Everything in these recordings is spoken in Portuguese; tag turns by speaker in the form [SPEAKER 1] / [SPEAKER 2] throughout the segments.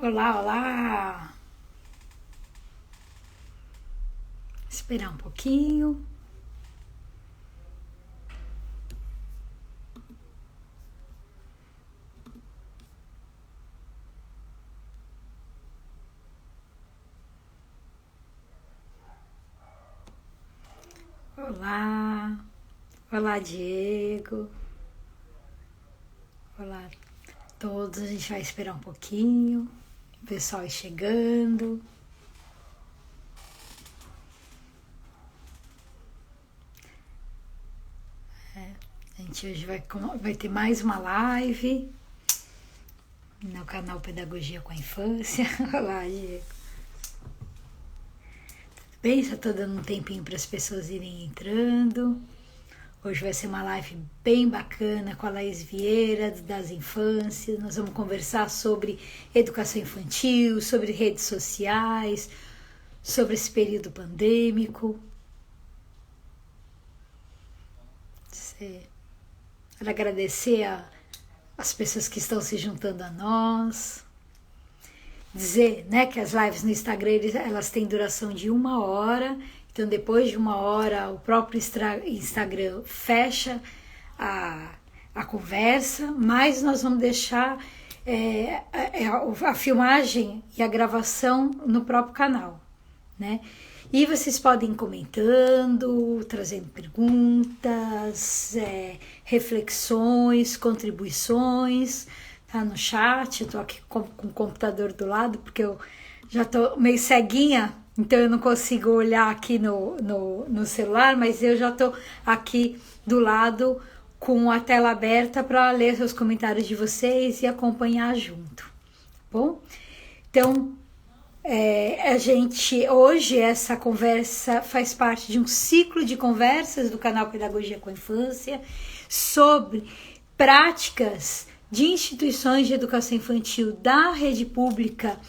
[SPEAKER 1] Olá, olá! Esperar um pouquinho. Olá, olá, Diego. Olá a todos. A gente vai esperar um pouquinho. O pessoal chegando. A gente hoje vai ter mais uma live no canal Pedagogia com a Infância. Olá, Diego. Tudo bem? Só tô dando um tempinho para as pessoas irem entrando. Hoje vai ser uma live bem bacana com a Laís Vieira, das infâncias. Nós vamos conversar sobre educação infantil, sobre redes sociais, sobre esse período pandêmico. Quero agradecer as pessoas que estão se juntando a nós. Dizer, né, que as lives no Instagram elas têm duração de 1 hora. Então, depois de 1 hora, o próprio Instagram fecha a conversa, mas nós vamos deixar a filmagem e a gravação no próprio canal, né? E vocês podem ir comentando, trazendo perguntas, reflexões, contribuições, tá no chat. Eu tô aqui com o computador do lado, porque eu já tô meio ceguinha, então eu não consigo olhar aqui no celular, mas eu já tô aqui do lado com a tela aberta para ler os comentários de vocês e acompanhar junto, tá bom? Então, a gente, hoje, essa conversa faz parte de um ciclo de conversas do canal Pedagogia com a Infância sobre práticas de instituições de educação infantil da rede pública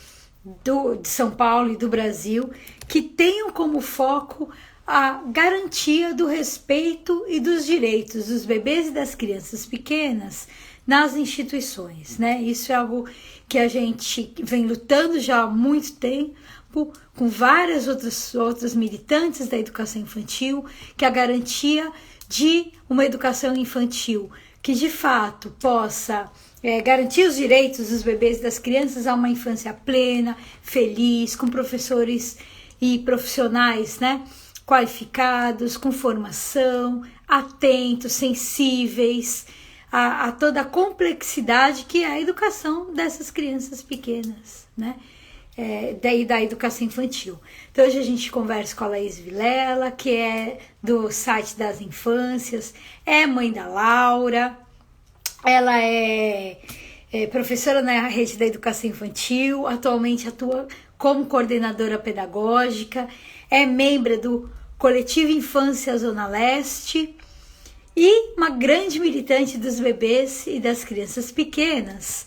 [SPEAKER 1] de São Paulo e do Brasil, que tenham como foco a garantia do respeito e dos direitos dos bebês e das crianças pequenas nas instituições, né? Isso é algo que a gente vem lutando já há muito tempo, com várias outras militantes da educação infantil, que é a garantia de uma educação infantil que de fato possa garantir os direitos dos bebês e das crianças a uma infância plena, feliz, com professores e profissionais, né, qualificados, com formação, atentos, sensíveis a toda a complexidade que é a educação dessas crianças pequenas, né? Da educação infantil. Então hoje a gente conversa com a Laís Vilela, que é do site das infâncias, é mãe da Laura, ela é professora na rede da educação infantil, atualmente atua como coordenadora pedagógica, é membro do Coletivo Infância Zona Leste e uma grande militante dos bebês e das crianças pequenas,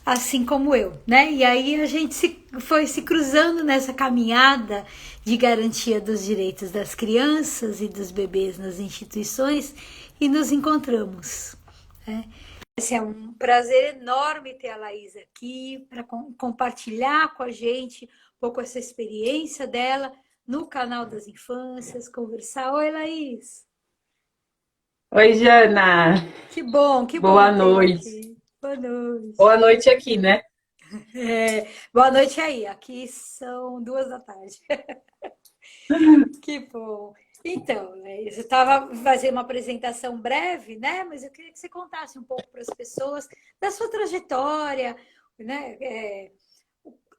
[SPEAKER 1] assim como eu, né? E aí a gente foi se cruzando nessa caminhada de garantia dos direitos das crianças e dos bebês nas instituições e nos encontramos, né? Esse é um prazer enorme ter a Laís aqui para compartilhar com a gente um pouco essa experiência dela no canal das infâncias, conversar. Oi, Laís!
[SPEAKER 2] Oi, Jana.
[SPEAKER 1] Que bom
[SPEAKER 2] Boa
[SPEAKER 1] tê-la
[SPEAKER 2] noite.
[SPEAKER 1] aqui. Boa noite.
[SPEAKER 2] Boa noite aqui, né?
[SPEAKER 1] Boa noite aí. Aqui são 2 da tarde. Que bom. Então, né, eu estava fazendo uma apresentação breve, né? Mas eu queria que você contasse um pouco para as pessoas da sua trajetória, né?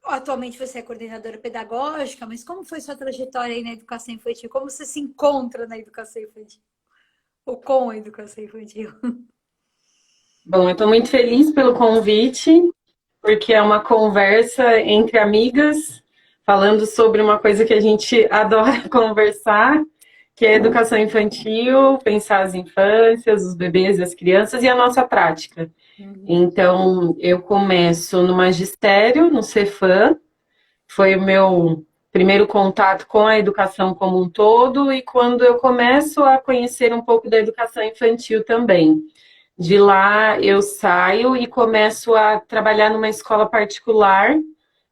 [SPEAKER 1] Atualmente você é coordenadora pedagógica, mas como foi sua trajetória aí na educação infantil? Como você se encontra na educação infantil? Ou com a educação infantil?
[SPEAKER 2] Bom, eu estou muito feliz pelo convite, porque é uma conversa entre amigas, falando sobre uma coisa que a gente adora conversar, que é a educação infantil, pensar as infâncias, os bebês e as crianças e a nossa prática. Então, eu começo no magistério, no Cefam, foi o meu primeiro contato com a educação como um todo e quando eu começo a conhecer um pouco da educação infantil também. De lá eu saio e começo a trabalhar numa escola particular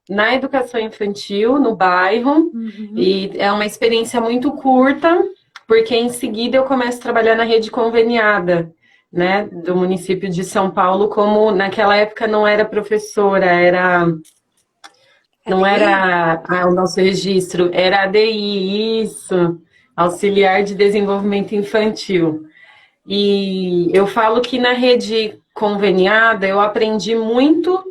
[SPEAKER 2] na educação infantil, no bairro,
[SPEAKER 1] Uhum.
[SPEAKER 2] e é uma experiência muito curta, porque em seguida eu começo a trabalhar na rede conveniada, né, do município de São Paulo, como naquela época não era professora, não
[SPEAKER 1] ADI?
[SPEAKER 2] era o nosso registro, era ADI, isso, Auxiliar de Desenvolvimento Infantil. E eu falo que na rede conveniada eu aprendi muito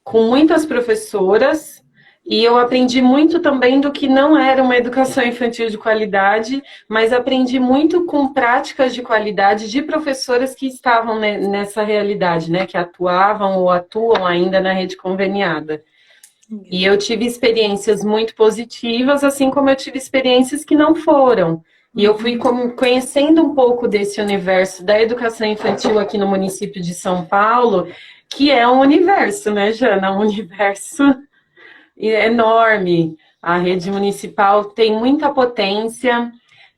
[SPEAKER 2] com muitas professoras e eu aprendi muito também do que não era uma educação infantil de qualidade, mas aprendi muito com práticas de qualidade de professoras que estavam nessa realidade, né, que atuavam ou atuam ainda na rede conveniada. E eu tive experiências muito positivas, assim como eu tive experiências que não foram. E eu fui
[SPEAKER 1] Uhum.
[SPEAKER 2] conhecendo um pouco desse universo da educação infantil aqui no município de São Paulo, que é um universo, né, Jana? Um universo enorme. A rede municipal tem muita potência,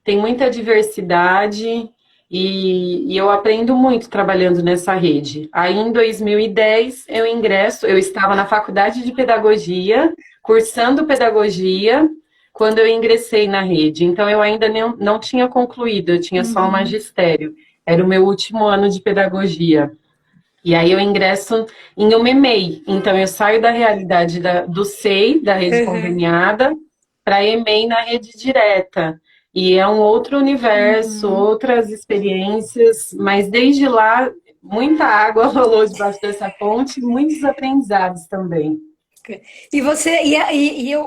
[SPEAKER 2] tem muita diversidade e eu aprendo muito trabalhando nessa rede. Aí em 2010 eu estava na faculdade de pedagogia, cursando pedagogia, quando eu ingressei na rede. Então eu ainda não tinha concluído, eu tinha só o
[SPEAKER 1] Uhum.
[SPEAKER 2] magistério. Era o meu último ano de pedagogia. E aí eu ingresso em uma EMEI. Então eu saio da realidade do SEI, da rede
[SPEAKER 1] Uhum.
[SPEAKER 2] conveniada, para EMEI na rede direta. E é um outro universo,
[SPEAKER 1] Uhum.
[SPEAKER 2] outras experiências, mas desde lá muita água rolou debaixo dessa ponte, e muitos aprendizados também.
[SPEAKER 1] E você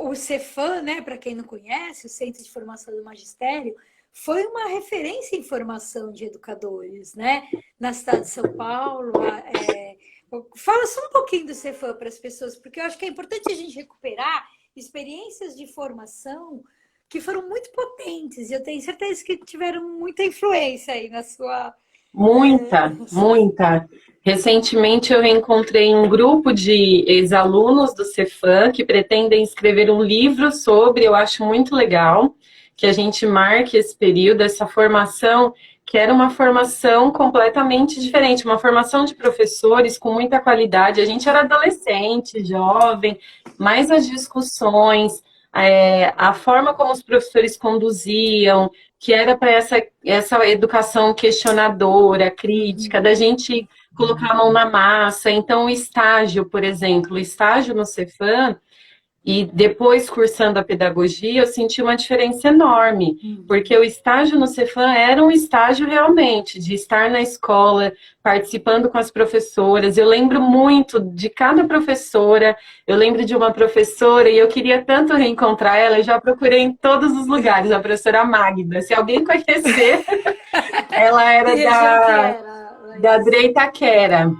[SPEAKER 1] o Cefam, né, para quem não conhece, o Centro de Formação do Magistério, foi uma referência em formação de educadores, né, na cidade de São Paulo. Fala só um pouquinho do Cefam para as pessoas, porque eu acho que é importante a gente recuperar experiências de formação que foram muito potentes. E eu tenho certeza que tiveram muita influência aí na sua.
[SPEAKER 2] Muita, muita. Recentemente eu reencontrei um grupo de ex-alunos do Cefam que pretendem escrever um livro sobre, eu acho muito legal, que a gente marque esse período, essa formação, que era uma formação completamente diferente, uma formação de professores com muita qualidade. A gente era adolescente, jovem, mas as discussões, a forma como os professores conduziam, que era para essa educação questionadora, crítica, da gente colocar a mão na massa. Então, o estágio, por exemplo, o estágio no Cefam, e depois cursando a pedagogia, eu senti uma diferença enorme, porque o estágio no Cefam era um estágio realmente de estar na escola, participando com as professoras. Eu lembro muito de cada professora, eu lembro de uma professora e eu queria tanto reencontrar ela, eu já procurei em todos os lugares, a professora Magda. Se alguém conhecer, ela
[SPEAKER 1] Que
[SPEAKER 2] era
[SPEAKER 1] região que era,
[SPEAKER 2] da
[SPEAKER 1] Laís?
[SPEAKER 2] Dreitaquera.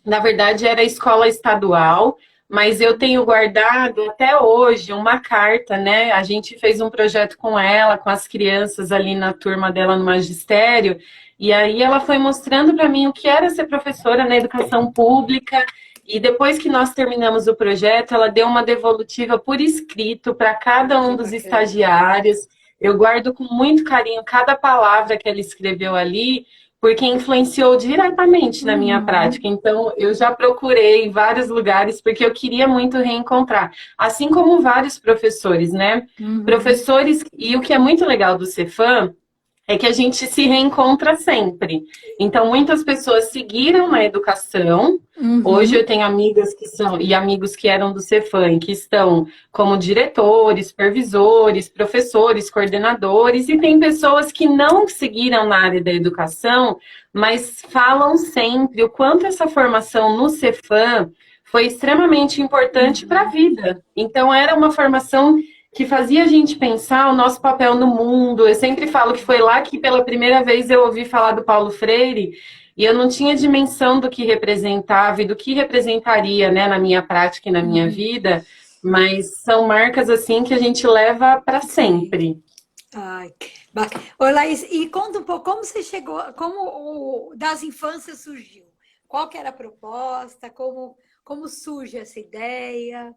[SPEAKER 2] Na verdade, era escola estadual, mas eu tenho guardado até hoje uma carta, né? A gente fez um projeto com ela, com as crianças ali na turma dela no magistério, e aí ela foi mostrando para mim o que era ser professora na educação pública. E depois que nós terminamos o projeto, ela deu uma devolutiva por escrito para cada
[SPEAKER 1] Que
[SPEAKER 2] um dos
[SPEAKER 1] bacana.
[SPEAKER 2] estagiários. Eu guardo com muito carinho cada palavra que ela escreveu ali, porque influenciou diretamente na minha
[SPEAKER 1] Uhum.
[SPEAKER 2] prática. Então, eu já procurei em vários lugares, porque eu queria muito reencontrar. Assim como vários professores, né?
[SPEAKER 1] Uhum.
[SPEAKER 2] Professores, e o que é muito legal do Cefam é que a gente se reencontra sempre. Então, muitas pessoas seguiram na educação. Hoje eu
[SPEAKER 1] Uhum.
[SPEAKER 2] tenho amigas que são, e amigos que eram do Cefam, que estão como diretores, supervisores, professores, coordenadores, e tem pessoas que não seguiram na área da educação, mas falam sempre o quanto essa formação no Cefam foi extremamente importante para a
[SPEAKER 1] Uhum.
[SPEAKER 2] vida. Então, era uma formação que fazia a gente pensar o nosso papel no mundo. Eu sempre falo que foi lá que pela primeira vez eu ouvi falar do Paulo Freire e eu não tinha dimensão do que representava e do que representaria, né, na minha prática e na minha
[SPEAKER 1] Uhum.
[SPEAKER 2] vida, mas são marcas assim que a gente leva para
[SPEAKER 1] Sim.
[SPEAKER 2] sempre.
[SPEAKER 1] Ai, bacana. Ô, Laís, e conta um pouco como você chegou, como o das infâncias surgiu? Qual que era a proposta? Como surge essa ideia?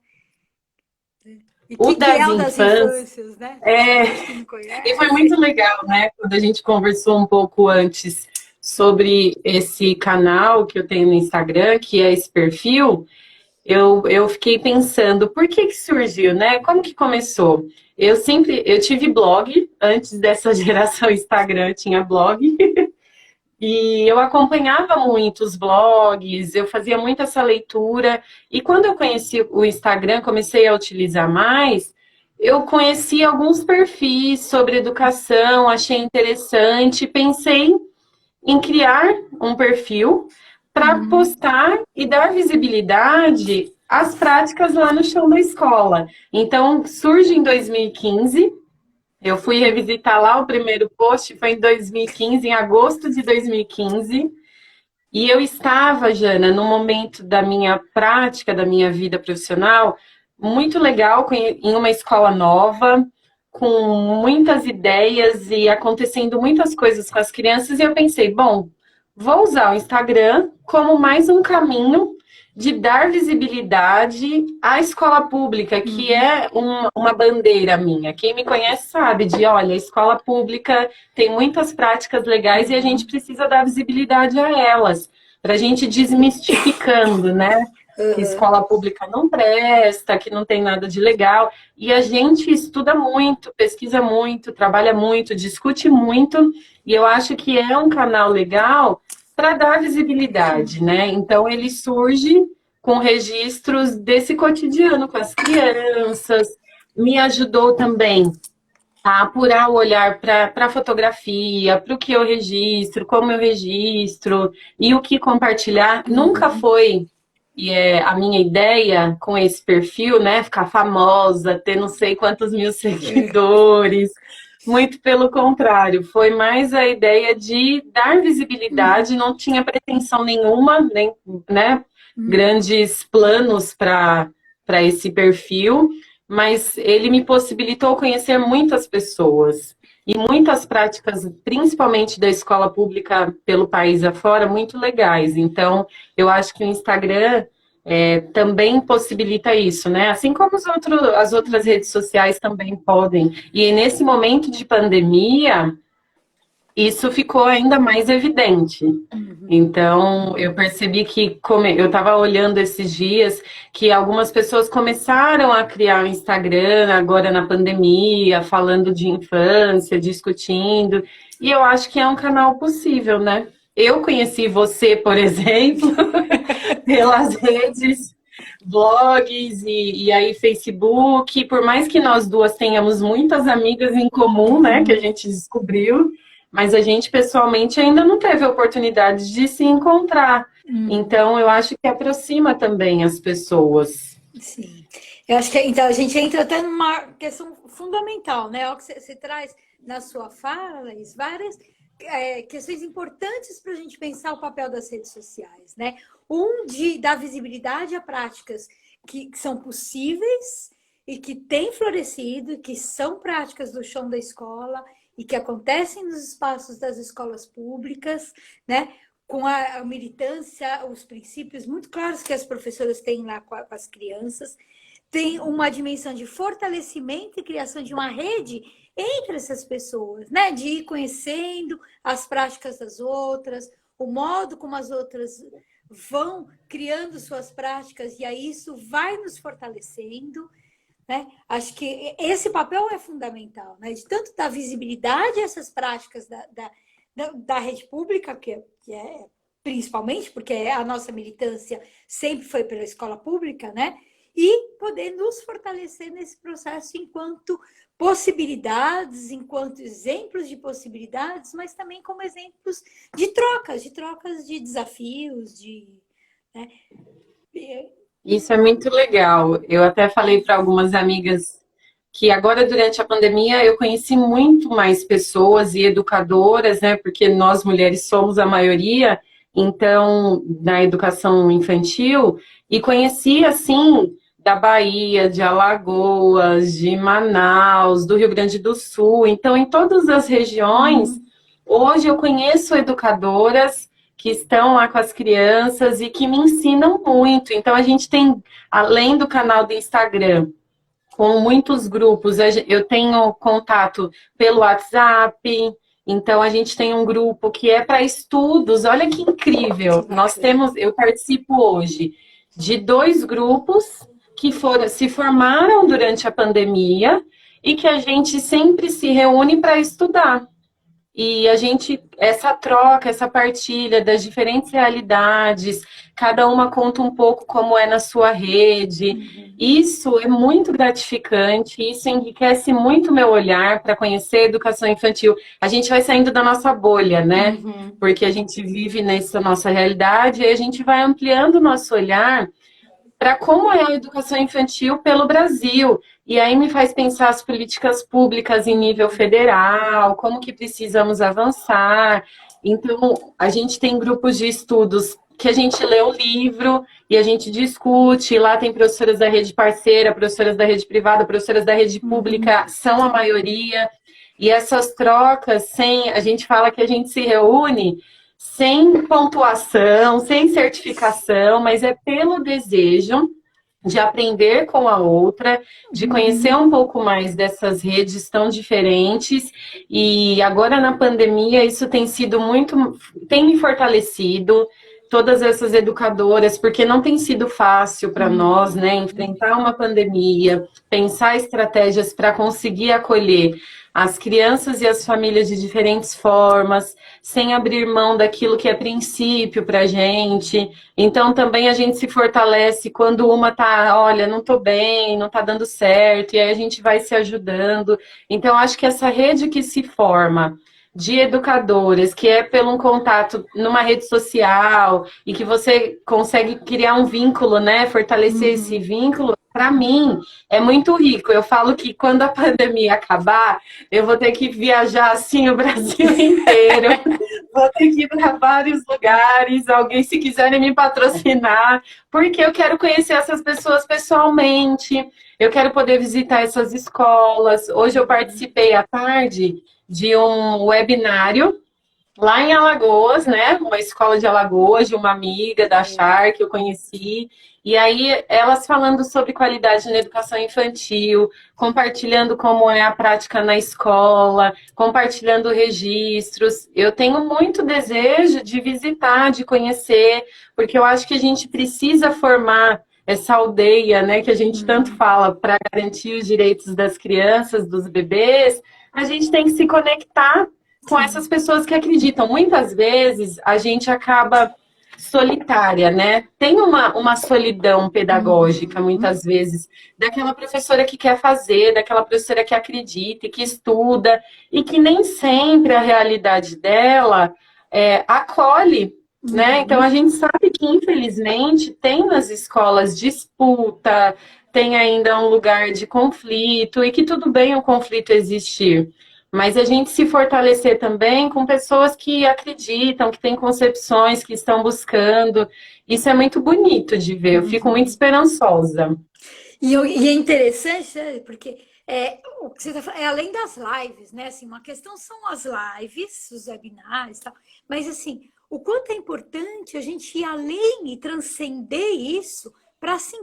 [SPEAKER 1] E o
[SPEAKER 2] O
[SPEAKER 1] que é
[SPEAKER 2] das
[SPEAKER 1] o das
[SPEAKER 2] infâncias,
[SPEAKER 1] infâncias, né? Para as
[SPEAKER 2] é,
[SPEAKER 1] pessoas que não
[SPEAKER 2] e foi muito
[SPEAKER 1] conhecem.
[SPEAKER 2] legal, né, quando a gente conversou um pouco antes sobre esse canal que eu tenho no Instagram, que é esse perfil. eu fiquei pensando, por que que surgiu, né? Como que começou? Eu tive blog, antes dessa geração Instagram, eu tinha blog, e eu acompanhava muito os blogs, eu fazia muito essa leitura, e quando eu conheci o Instagram, comecei a utilizar mais, eu conheci alguns perfis sobre educação, achei interessante, pensei em criar um perfil para
[SPEAKER 1] Uhum.
[SPEAKER 2] postar e dar visibilidade às práticas lá no chão da escola. Então, surge em 2015. Eu fui revisitar lá o primeiro post, foi em 2015, em agosto de 2015. E eu estava, Jana, no momento da minha prática, da minha vida profissional, muito legal, em uma escola nova, com muitas ideias e acontecendo muitas coisas com as crianças. E eu pensei, bom, vou usar o Instagram como mais um caminho de dar visibilidade à escola pública, que
[SPEAKER 1] Uhum.
[SPEAKER 2] é uma bandeira minha. Quem me conhece sabe de, olha, a escola pública tem muitas práticas legais e a gente
[SPEAKER 1] Uhum.
[SPEAKER 2] precisa dar visibilidade a elas, para a gente desmistificando, né? Que
[SPEAKER 1] Uhum.
[SPEAKER 2] escola pública não presta, que não tem nada de legal. E a gente estuda muito, pesquisa muito, trabalha muito, discute muito, e eu acho que é um canal legal para dar visibilidade, né? Então ele surge com registros desse cotidiano com as crianças, me ajudou também a apurar o olhar para a fotografia, para o que eu registro, como eu registro e o que compartilhar. Nunca
[SPEAKER 1] Uhum.
[SPEAKER 2] foi a minha ideia com esse perfil, né? Ficar famosa, ter não sei quantos mil seguidores. Muito pelo contrário, foi mais a ideia de dar visibilidade, não tinha pretensão nenhuma, nem, né,
[SPEAKER 1] Uhum.
[SPEAKER 2] grandes planos para esse perfil, mas ele me possibilitou conhecer muitas pessoas e muitas práticas, principalmente da escola pública pelo país afora, muito legais. Então, eu acho que o Instagram também possibilita isso, né? Assim como as outras redes sociais também podem. E nesse momento de pandemia, isso ficou ainda mais evidente.
[SPEAKER 1] Uhum.
[SPEAKER 2] Então, eu percebi que, eu estava olhando esses dias, que algumas pessoas começaram a criar o Instagram agora na pandemia, falando de infância, discutindo, e eu acho que é um canal possível, né? Eu conheci você, por exemplo, pelas redes, blogs e aí Facebook, por mais que nós duas tenhamos muitas amigas em comum, né, que a
[SPEAKER 1] Uhum.
[SPEAKER 2] gente descobriu, mas a gente pessoalmente ainda não teve a oportunidade de se encontrar.
[SPEAKER 1] Uhum.
[SPEAKER 2] Então, eu acho que aproxima também as pessoas.
[SPEAKER 1] Sim. Eu acho que então a gente entra até numa questão fundamental, né? O que você traz na sua fala, Laís, várias questões importantes para a gente pensar o papel das redes sociais, né? Um de dar visibilidade a práticas que são possíveis e que têm florescido, que são práticas do chão da escola e que acontecem nos espaços das escolas públicas, né? Com a militância, os princípios muito claros que as professoras têm lá com as crianças, tem uma dimensão de fortalecimento e criação de uma rede entre essas pessoas, né? De ir conhecendo as práticas das outras, o modo como as outras vão criando suas práticas, e aí isso vai nos fortalecendo, né? Acho que esse papel é fundamental, né? De tanto dar visibilidade a essas práticas da rede pública, que é principalmente porque a nossa militância sempre foi pela escola pública, né? E poder nos fortalecer nesse processo enquanto possibilidades, enquanto exemplos de possibilidades, mas também como exemplos de trocas de desafios, né?
[SPEAKER 2] Isso é muito legal. Eu até falei para algumas amigas que agora, durante a pandemia, eu conheci muito mais pessoas e educadoras, né? Porque nós mulheres somos a maioria, então, na educação infantil, e conheci, assim, da Bahia, de Alagoas, de Manaus, do Rio Grande do Sul. Então, em todas as regiões,
[SPEAKER 1] Uhum.
[SPEAKER 2] hoje eu conheço educadoras que estão lá com as crianças e que me ensinam muito. Então, a gente tem, além do canal do Instagram, com muitos grupos. Eu tenho contato pelo WhatsApp, então a gente tem um grupo que é para estudos. Olha que
[SPEAKER 1] Que
[SPEAKER 2] incrível! Nós
[SPEAKER 1] bacana.
[SPEAKER 2] temos, eu participo hoje de 2 grupos que se formaram durante a pandemia e que a gente sempre se reúne para estudar. E a gente, essa troca, essa partilha das diferentes realidades, cada uma conta um pouco como é na sua rede. Isso é muito gratificante, isso enriquece muito meu olhar para conhecer a educação infantil. A gente vai saindo da nossa bolha, né? Porque a gente vive nessa nossa realidade e a gente vai ampliando o nosso olhar para como é a educação infantil pelo Brasil. E aí me faz pensar as políticas públicas em nível federal, como que precisamos avançar. Então, a gente tem grupos de estudos que a gente lê o livro e a gente discute. Lá tem professoras da rede parceira, professoras da rede privada, professoras da rede pública, são a maioria. E essas trocas, a gente fala que a gente se reúne sem pontuação, sem certificação, mas é pelo desejo de aprender com a outra, de conhecer um pouco mais dessas redes tão diferentes. E agora na pandemia isso tem sido tem me fortalecido, todas essas educadoras, porque não tem sido fácil para nós, né, enfrentar uma pandemia, pensar estratégias para conseguir acolher as crianças e as famílias de diferentes formas, sem abrir mão daquilo que é princípio para a gente. Então, também a gente se fortalece quando uma tá, olha, não tô bem, não tá dando certo, e aí a gente vai se ajudando. Então, acho que essa rede que se forma de educadoras, que é pelo um contato numa rede social, e que você consegue criar um vínculo, né, fortalecer esse vínculo, para mim, é muito rico. Eu falo que quando a pandemia acabar, eu vou ter que viajar assim o Brasil inteiro, vou ter que ir para vários lugares, alguém se quiserem me patrocinar, porque eu quero conhecer essas pessoas pessoalmente, eu quero poder visitar essas escolas. Hoje eu participei à tarde de um webinário lá em Alagoas, né? Uma escola de Alagoas, de uma amiga da Char que eu conheci. E aí, elas falando sobre qualidade na educação infantil, compartilhando como é a prática na escola, compartilhando registros. Eu tenho muito desejo de visitar, de conhecer, porque eu acho que a gente precisa formar essa aldeia, né, que a gente tanto fala para garantir os direitos das crianças, dos bebês. A gente tem que se conectar com essas pessoas que acreditam. Muitas vezes a gente acaba solitária, né? Tem uma solidão pedagógica, muitas vezes, daquela professora que quer fazer, daquela professora que acredita e que estuda, e que nem sempre a realidade dela acolhe, né? Então a gente sabe que, infelizmente, tem nas escolas disputa, tem ainda um lugar de conflito, e que tudo bem o conflito existir. Mas a gente se fortalecer também com pessoas que acreditam, que têm concepções, que estão buscando. Isso é muito bonito de ver, eu fico muito esperançosa.
[SPEAKER 1] E é interessante, né? Porque o que você está falando é além das lives, né? Assim, uma questão são as lives, os webinários e tal, mas assim, o quanto é importante a gente ir além e transcender isso para se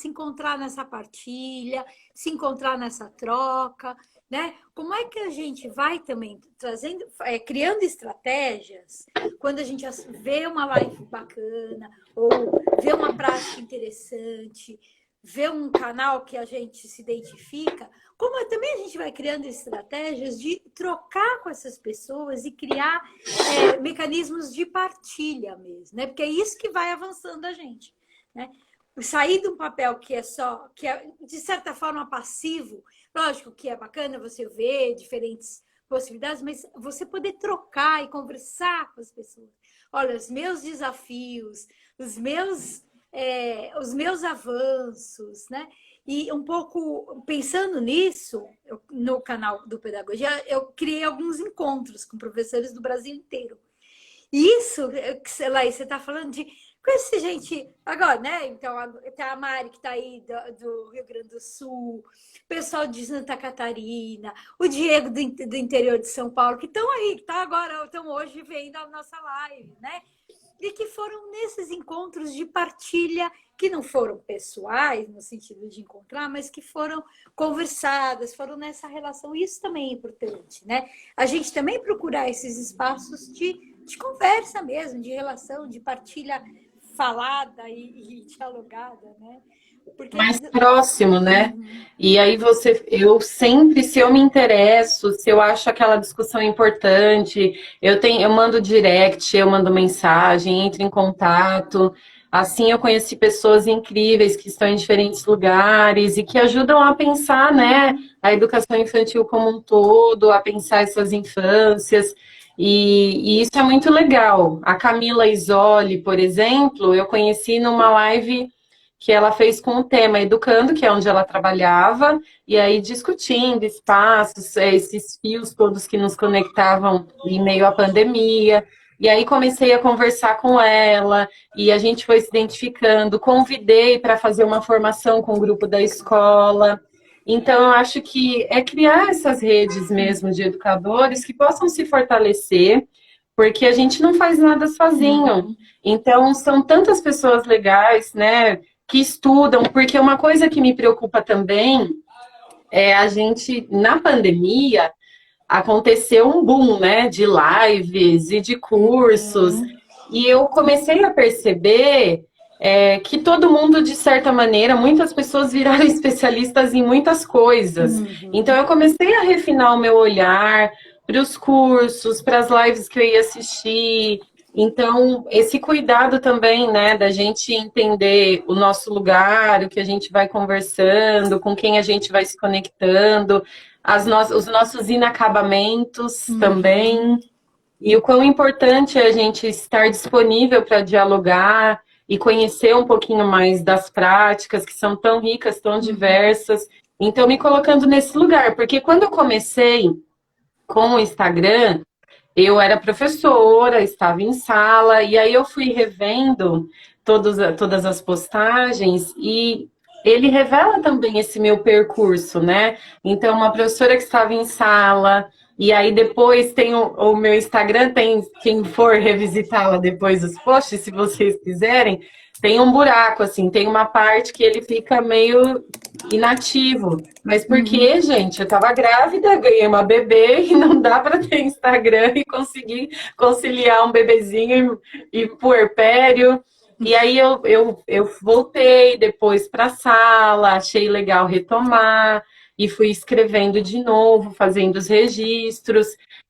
[SPEAKER 1] encontrar nessa partilha, se encontrar nessa troca, né? Como é que a gente vai também trazendo, criando estratégias quando a gente vê uma live bacana ou vê uma prática interessante, vê um canal que a gente se identifica, como também a gente vai criando estratégias de trocar com essas pessoas e criar mecanismos de partilha mesmo, né? Porque é isso que vai avançando a gente, né? Sair de um papel que é de certa forma passivo, lógico que é bacana você ver diferentes possibilidades, mas você poder trocar e conversar com as pessoas. Olha, os meus desafios, os meus avanços, né? E um pouco pensando nisso, no canal do Pedagogia, eu criei alguns encontros com professores do Brasil inteiro. E isso, sei lá, você está falando de conhecer gente agora, né? Então, tem a Mari que está aí do Rio Grande do Sul, o pessoal de Santa Catarina, o Diego do interior de São Paulo, que estão aí, que estão hoje vendo a nossa live, né? E que foram nesses encontros de partilha, que não foram pessoais, no sentido de encontrar, mas que foram conversadas, foram nessa relação. Isso também é importante, né? A gente também procurar esses espaços de conversa mesmo, de relação, de partilha falada e dialogada, né? Porque
[SPEAKER 2] mais próximo, né? E aí eu sempre, se eu me interesso, se eu acho aquela discussão importante, eu mando direct, eu mando mensagem, entro em contato. Assim eu conheci pessoas incríveis que estão em diferentes lugares e que ajudam a pensar, né, a educação infantil como um todo, a pensar essas infâncias. E isso é muito legal. A Camila Isoli, por exemplo, eu conheci numa live que ela fez com o tema Educando, que é onde ela trabalhava, e aí discutindo espaços, esses fios todos que nos conectavam em meio à pandemia. E aí comecei a conversar com ela, e a gente foi se identificando, convidei para fazer uma formação com o grupo da escola. Então, eu acho que é criar essas redes mesmo de educadores que possam se fortalecer, porque a gente não faz nada sozinho. Então, são tantas pessoas legais, né, que estudam, porque uma coisa que me preocupa também é a gente, na pandemia, aconteceu um boom, né, de lives e de cursos, e eu comecei a perceber que todo mundo, de certa maneira, muitas pessoas viraram especialistas em muitas coisas. Então, eu comecei a refinar o meu olhar para os cursos, para as lives que eu ia assistir. Então, esse cuidado também, né, da gente entender o nosso lugar, o que a gente vai conversando, com quem a gente vai se conectando, os nossos inacabamentos também, e o quão importante é a gente estar disponível para dialogar e conhecer um pouquinho mais das práticas, que são tão ricas, tão diversas. Então, me colocando nesse lugar, porque quando eu comecei com o Instagram, eu era professora, estava em sala, e aí eu fui revendo todas as postagens e ele revela também esse meu percurso, né? Então, uma professora que estava em sala, e aí depois tem o meu Instagram, tem quem for revisitá-la depois dos posts, se vocês quiserem, tem um buraco, assim, tem uma parte que ele fica meio inativo. Mas porque, gente, eu tava grávida, ganhei uma bebê e não dá para ter Instagram e conseguir conciliar um bebezinho e puerpério. E aí eu voltei depois para a sala, achei legal retomar e fui escrevendo de novo, fazendo os registros.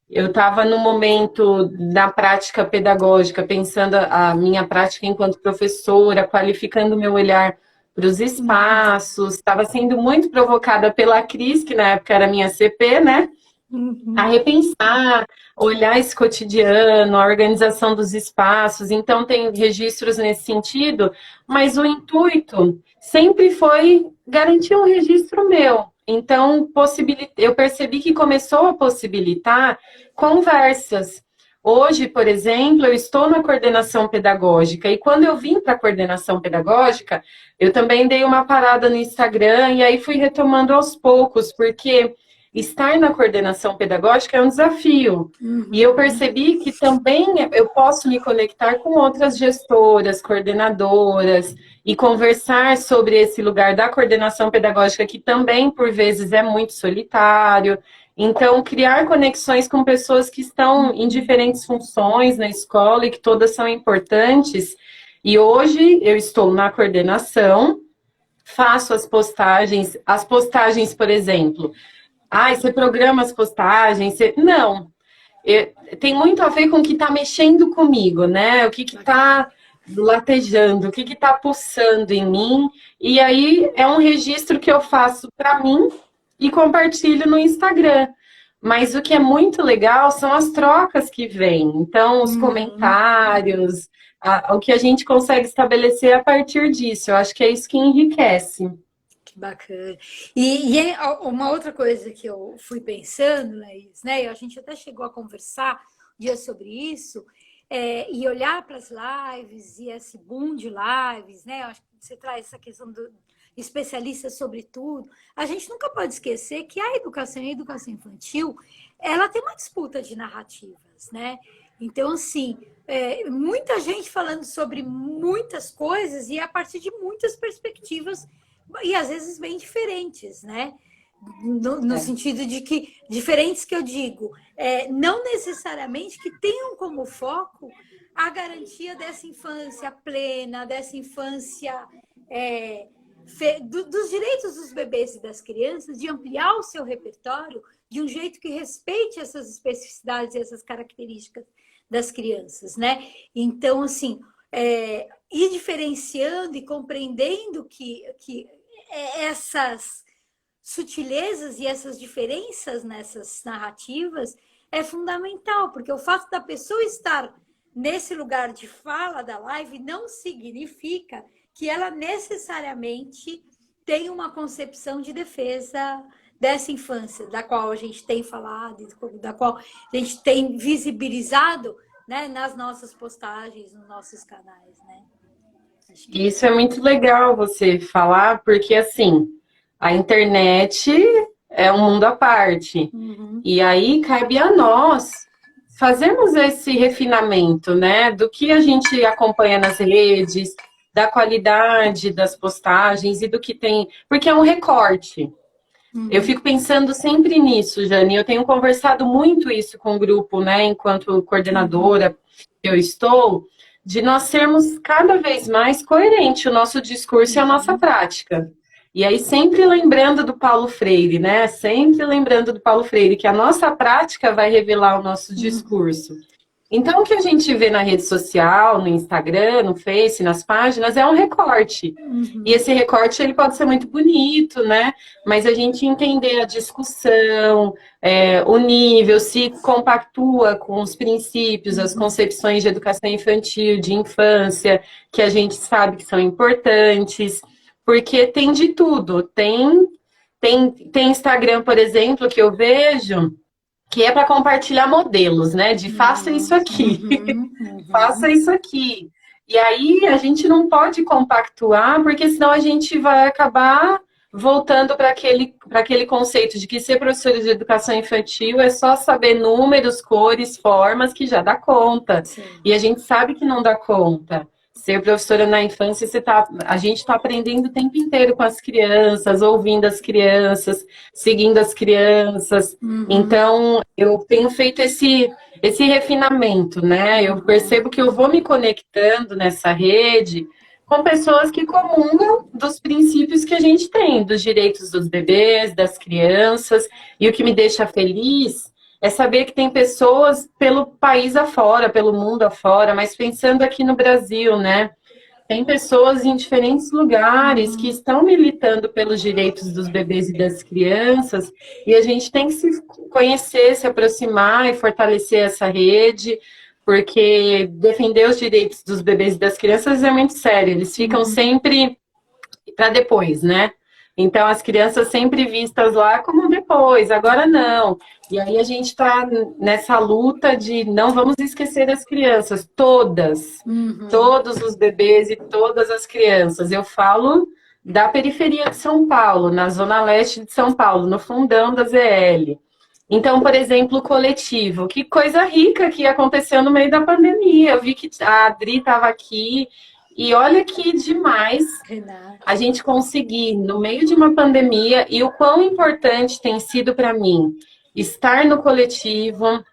[SPEAKER 2] Eu estava no momento da prática pedagógica, pensando a minha prática enquanto professora, qualificando o meu olhar para os espaços, estava sendo muito provocada pela Cris, que na época era minha CP, né? A repensar, olhar esse cotidiano, a organização dos espaços. Então, tem registros nesse sentido, mas o intuito sempre foi garantir um registro meu. Então, eu percebi que começou a possibilitar conversas. Hoje, por exemplo, eu estou na coordenação pedagógica e quando eu vim para a coordenação pedagógica, eu também dei uma parada no Instagram e aí fui retomando aos poucos, porque estar na coordenação pedagógica é um desafio. E eu percebi que também eu posso me conectar com outras gestoras, coordenadoras, e conversar sobre esse lugar da coordenação pedagógica, que também, por vezes, é muito solitário. Então, criar conexões com pessoas que estão em diferentes funções na escola e que todas são importantes. E hoje eu estou na coordenação, faço as postagens, por exemplo. Você programa as postagens? Não. Tem muito a ver com o que está mexendo comigo, né? O que está latejando, o que está pulsando em mim. E aí é um registro que eu faço para mim e compartilho no Instagram. Mas o que é muito legal são as trocas que vêm. Então, os comentários, o que a gente consegue estabelecer a partir disso. Eu acho que é isso que enriquece.
[SPEAKER 1] Que bacana. Uma outra coisa que eu fui pensando, Laís, né? A gente até chegou a conversar um dia sobre isso, e olhar para as lives e esse boom de lives, né? Eu acho que você traz essa questão do especialista sobre tudo. A gente nunca pode esquecer que a educação infantil, ela tem uma disputa de narrativas, né? Então, assim, muita gente falando sobre muitas coisas e a partir de muitas perspectivas e às vezes bem diferentes, né? No sentido de que, diferentes que eu digo, não necessariamente que tenham como foco a garantia dessa infância plena, dessa infância dos direitos dos bebês e das crianças, de ampliar o seu repertório de um jeito que respeite essas especificidades e essas características das crianças, né? Então, assim, ir diferenciando e compreendendo que essas sutilezas e essas diferenças nessas narrativas é fundamental, porque o fato da pessoa estar nesse lugar de fala da live não significa que ela necessariamente tem uma concepção de defesa dessa infância, da qual a gente tem falado, da qual a gente tem visibilizado, né, nas nossas postagens, nos nossos canais, né?
[SPEAKER 2] Isso é muito legal você falar, porque assim, a internet é um mundo à parte. E aí cabe a nós fazermos esse refinamento, né? Do que a gente acompanha nas redes, da qualidade das postagens e do que tem. Porque é um recorte. Eu fico pensando sempre nisso, Jane. Eu tenho conversado muito isso com o grupo, né? Enquanto coordenadora eu estou, de nós sermos cada vez mais coerente o nosso discurso e a nossa prática. E aí sempre lembrando do Paulo Freire, né? Sempre lembrando do Paulo Freire, que a nossa prática vai revelar o nosso discurso. Então, o que a gente vê na rede social, no Instagram, no Face, nas páginas, é um recorte. E esse recorte, ele pode ser muito bonito, né? Mas a gente entender a discussão, o nível, se compactua com os princípios, as concepções de educação infantil, de infância, que a gente sabe que são importantes, porque tem de tudo. Tem Instagram, por exemplo, que eu vejo, que é para compartilhar modelos, né? De faça isso aqui, faça isso aqui. E aí a gente não pode compactuar, porque senão a gente vai acabar voltando para aquele conceito de que ser professor de educação infantil é só saber números, cores, formas, que já dá conta. Sim. E a gente sabe que não dá conta. Ser professora na infância, a gente está aprendendo o tempo inteiro com as crianças, ouvindo as crianças, seguindo as crianças. Então, eu tenho feito esse refinamento, né? Eu percebo que eu vou me conectando nessa rede com pessoas que comungam dos princípios que a gente tem, dos direitos dos bebês, das crianças. E o que me deixa feliz é saber que tem pessoas pelo país afora, pelo mundo afora, mas pensando aqui no Brasil, né? Tem pessoas em diferentes lugares que estão militando pelos direitos dos bebês e das crianças, e a gente tem que se conhecer, se aproximar e fortalecer essa rede, porque defender os direitos dos bebês e das crianças é muito sério, eles ficam sempre para depois, né? Então, as crianças sempre vistas lá como depois, agora não. E aí a gente está nessa luta de não vamos esquecer as crianças, todas, todos os bebês e todas as crianças. Eu falo da periferia de São Paulo, na zona leste de São Paulo, no fundão da ZL. Então, por exemplo, o coletivo, que coisa rica que aconteceu no meio da pandemia. Eu vi que a Adri estava aqui. E olha que demais a gente conseguir, no meio de uma pandemia, e o quão importante tem sido para mim estar no coletivo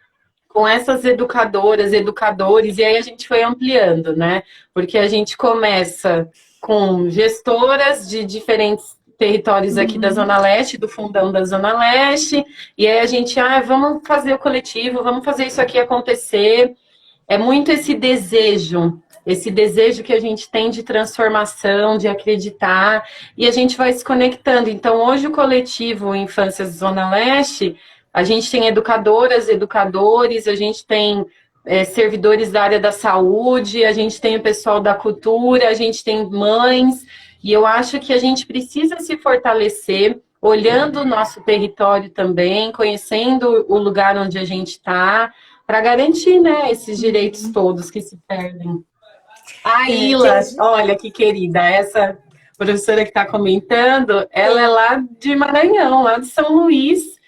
[SPEAKER 2] com essas educadoras, educadores, e aí a gente foi ampliando, né? Porque a gente começa com gestoras de diferentes territórios aqui da Zona Leste, do fundão da Zona Leste, e aí a gente, vamos fazer o coletivo, vamos fazer isso aqui acontecer. É muito esse desejo que a gente tem de transformação, de acreditar, e a gente vai se conectando. Então, hoje o coletivo Infâncias Zona Leste, a gente tem educadoras, educadores, a gente tem servidores da área da saúde, a gente tem o pessoal da cultura, a gente tem mães, e eu acho que a gente precisa se fortalecer, olhando o nosso território também, conhecendo o lugar onde a gente está, para garantir, né, esses direitos todos que se perdem. A Ila, olha que querida, essa professora que está comentando, ela é lá de Maranhão, lá de São Luís,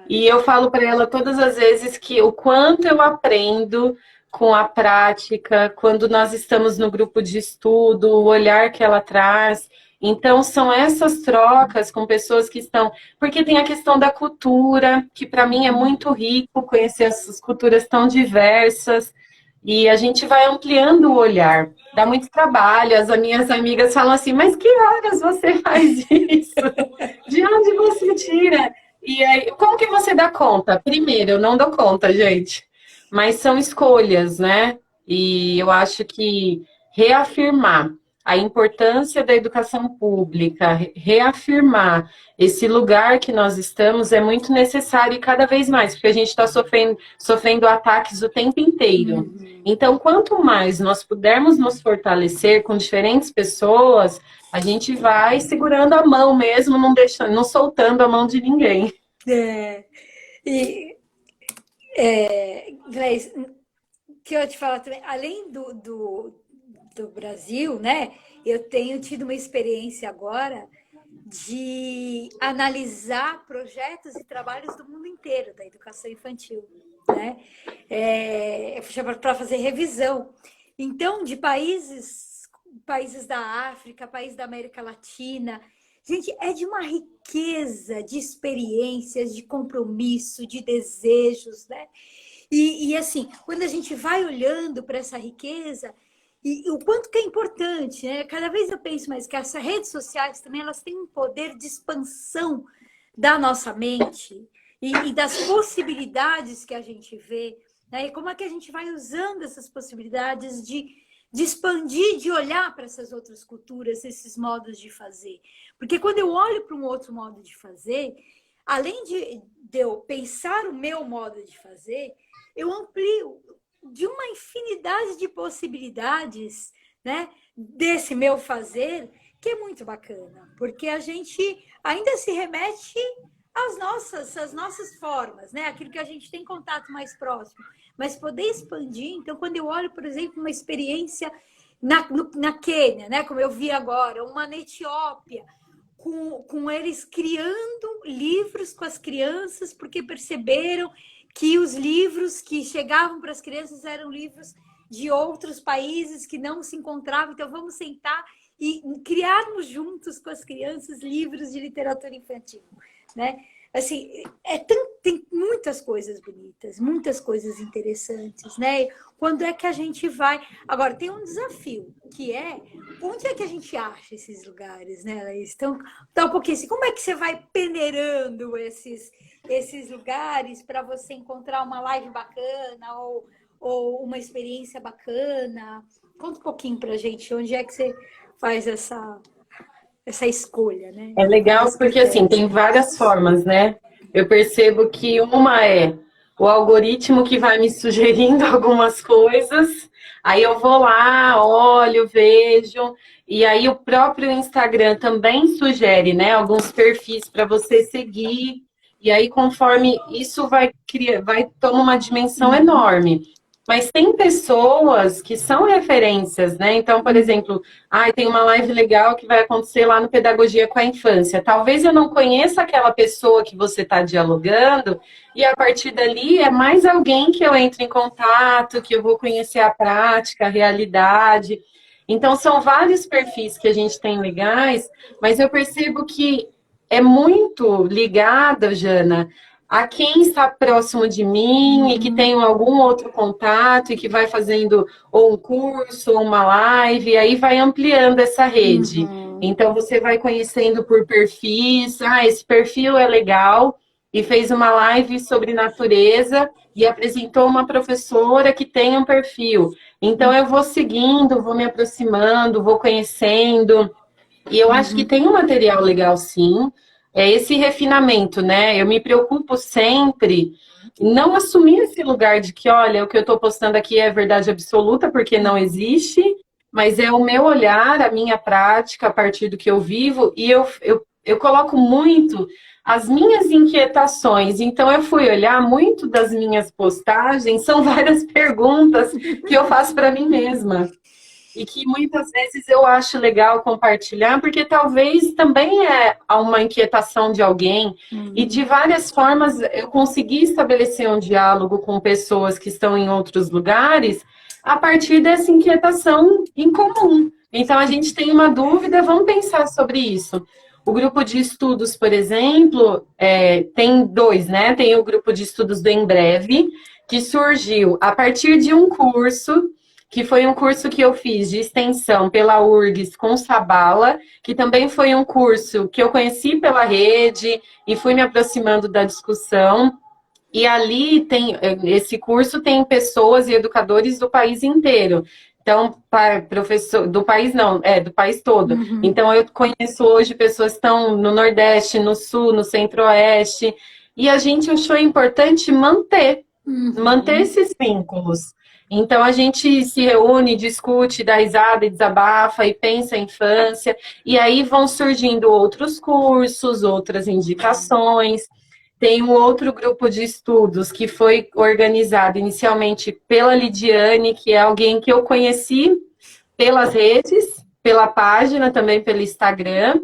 [SPEAKER 2] e eu falo para ela todas as vezes que o quanto eu aprendo com a prática, quando nós estamos no grupo de estudo, o olhar que ela traz. Então, são essas trocas com pessoas que estão... Porque tem a questão da cultura, que para mim é muito rico conhecer essas culturas tão diversas. e a gente vai ampliando o olhar. Dá muito trabalho, as minhas amigas falam assim, mas que horas você faz isso? De onde você tira? E aí, como que você dá conta? Primeiro, eu não dou conta, gente. Mas são escolhas, né? E eu acho que reafirmar a importância da educação pública, reafirmar esse lugar que nós estamos é muito necessário e cada vez mais, porque a gente está sofrendo ataques o tempo inteiro. Então, quanto mais nós pudermos nos fortalecer com diferentes pessoas, a gente vai segurando a mão mesmo, não deixando, não soltando a mão de ninguém.
[SPEAKER 1] E, Gleice, que eu te falo também, além do Brasil, né? Eu tenho tido uma experiência agora de analisar projetos e trabalhos do mundo inteiro da educação infantil, né? Para fazer revisão. Então, de países da África, países da América Latina, gente, é de uma riqueza de experiências, de compromisso, de desejos, né? E assim, quando a gente vai olhando para essa riqueza, e o quanto que é importante, né? Cada vez eu penso mais que essas redes sociais também elas têm um poder de expansão da nossa mente e das possibilidades que a gente vê, né? E como é que a gente vai usando essas possibilidades de expandir, de olhar para essas outras culturas, esses modos de fazer. Porque quando eu olho para um outro modo de fazer, além de eu pensar o meu modo de fazer, eu amplio de uma infinidade de possibilidades, né, desse meu fazer, que é muito bacana, porque a gente ainda se remete às nossas formas, né, aquilo que a gente tem contato mais próximo, mas poder expandir. Então, quando eu olho, por exemplo, uma experiência na Quênia, né, como eu vi agora, uma na Etiópia, com eles criando livros com as crianças, porque perceberam que os livros que chegavam para as crianças eram livros de outros países que não se encontravam. Então, vamos sentar e criarmos juntos com as crianças livros de literatura infantil, né? Assim, tem muitas coisas bonitas, muitas coisas interessantes, né? Quando é que a gente vai... Agora, tem um desafio, que é onde é que a gente acha esses lugares, né? Então, tá um pouquinho assim, como é que você vai peneirando esses lugares para você encontrar uma live bacana ou uma experiência bacana? Conta um pouquinho para a gente, onde é que você faz essa escolha, né?
[SPEAKER 2] É legal porque, assim, tem várias formas, né? Eu percebo que uma é o algoritmo que vai me sugerindo algumas coisas, aí eu vou lá, olho, vejo, e aí o próprio Instagram também sugere, né, alguns perfis para você seguir, e aí conforme isso vai tomar uma dimensão enorme. Mas tem pessoas que são referências, né? Então, por exemplo, tem uma live legal que vai acontecer lá no Pedagogia com a Infância. Talvez eu não conheça aquela pessoa que você está dialogando, e a partir dali é mais alguém que eu entro em contato, que eu vou conhecer a prática, a realidade. Então, são vários perfis que a gente tem legais, mas eu percebo que é muito ligado, Jana, a quem está próximo de mim e que tem algum outro contato e que vai fazendo ou um curso ou uma live, e aí vai ampliando essa rede. Então, você vai conhecendo por perfis, esse perfil é legal, e fez uma live sobre natureza e apresentou uma professora que tem um perfil. Então, eu vou seguindo, vou me aproximando, vou conhecendo, e eu acho que tem um material legal, sim. É esse refinamento, né? Eu me preocupo sempre em não assumir esse lugar de que, olha, o que eu estou postando aqui é verdade absoluta, porque não existe, mas é o meu olhar, a minha prática, a partir do que eu vivo, e eu coloco muito as minhas inquietações. Então, eu fui olhar muito das minhas postagens, são várias perguntas que eu faço para mim mesma. E que muitas vezes eu acho legal compartilhar, porque talvez também é uma inquietação de alguém. E de várias formas eu consegui estabelecer um diálogo com pessoas que estão em outros lugares a partir dessa inquietação em comum. Então a gente tem uma dúvida, vamos pensar sobre isso. O grupo de estudos, por exemplo, tem dois, né? Tem o grupo de estudos do Em Breve, que surgiu a partir de um curso, que foi um curso que eu fiz de extensão pela URGS com Sabala, que também foi um curso que eu conheci pela rede e fui me aproximando da discussão. E ali tem, esse curso tem pessoas e educadores do país inteiro. Então, professor, do país não, do país todo.
[SPEAKER 1] Uhum.
[SPEAKER 2] Então, eu conheço hoje pessoas que estão no Nordeste, no Sul, no Centro-Oeste, e a gente achou importante manter esses vínculos. Então, a gente se reúne, discute, dá risada e desabafa e pensa a infância, e aí vão surgindo outros cursos, outras indicações. Tem um outro grupo de estudos que foi organizado inicialmente pela Lidiane, que é alguém que eu conheci pelas redes, pela página, também pelo Instagram,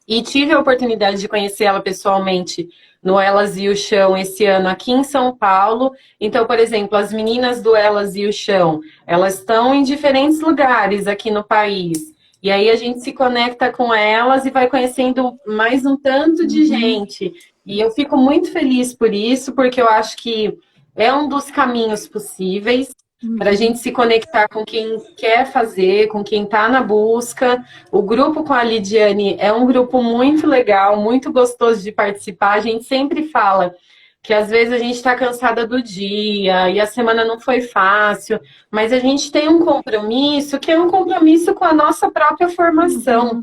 [SPEAKER 2] e tive a oportunidade de conhecer ela pessoalmente no Elas e o Chão esse ano aqui em São Paulo. Então, por exemplo, as meninas do Elas e o Chão, elas estão em diferentes lugares aqui no país. E aí a gente se conecta com elas e vai conhecendo mais um tanto de gente. E eu fico muito feliz por isso, porque eu acho que é um dos caminhos possíveis para a gente se conectar com quem quer fazer, com quem está na busca. O grupo com a Lidiane é um grupo muito legal, muito gostoso de participar. A gente sempre fala que às vezes a gente está cansada do dia e a semana não foi fácil, mas a gente tem um compromisso que é um compromisso com a nossa própria formação.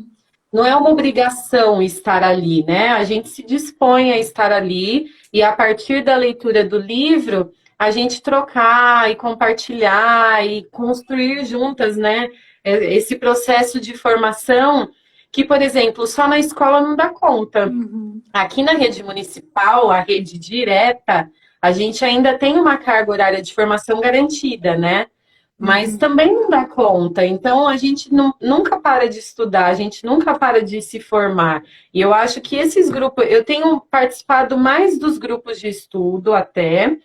[SPEAKER 2] Não é uma obrigação estar ali, né? A gente se dispõe a estar ali e a partir da leitura do livro, a gente trocar e compartilhar e construir juntas, né? Esse processo de formação que, por exemplo, só na escola não dá conta. Aqui na rede municipal, a rede direta, a gente ainda tem uma carga horária de formação garantida, né? Mas também não dá conta. Então, a gente nunca para de estudar, a gente nunca para de se formar. E eu acho que esses grupos, eu tenho participado mais dos grupos de estudo até,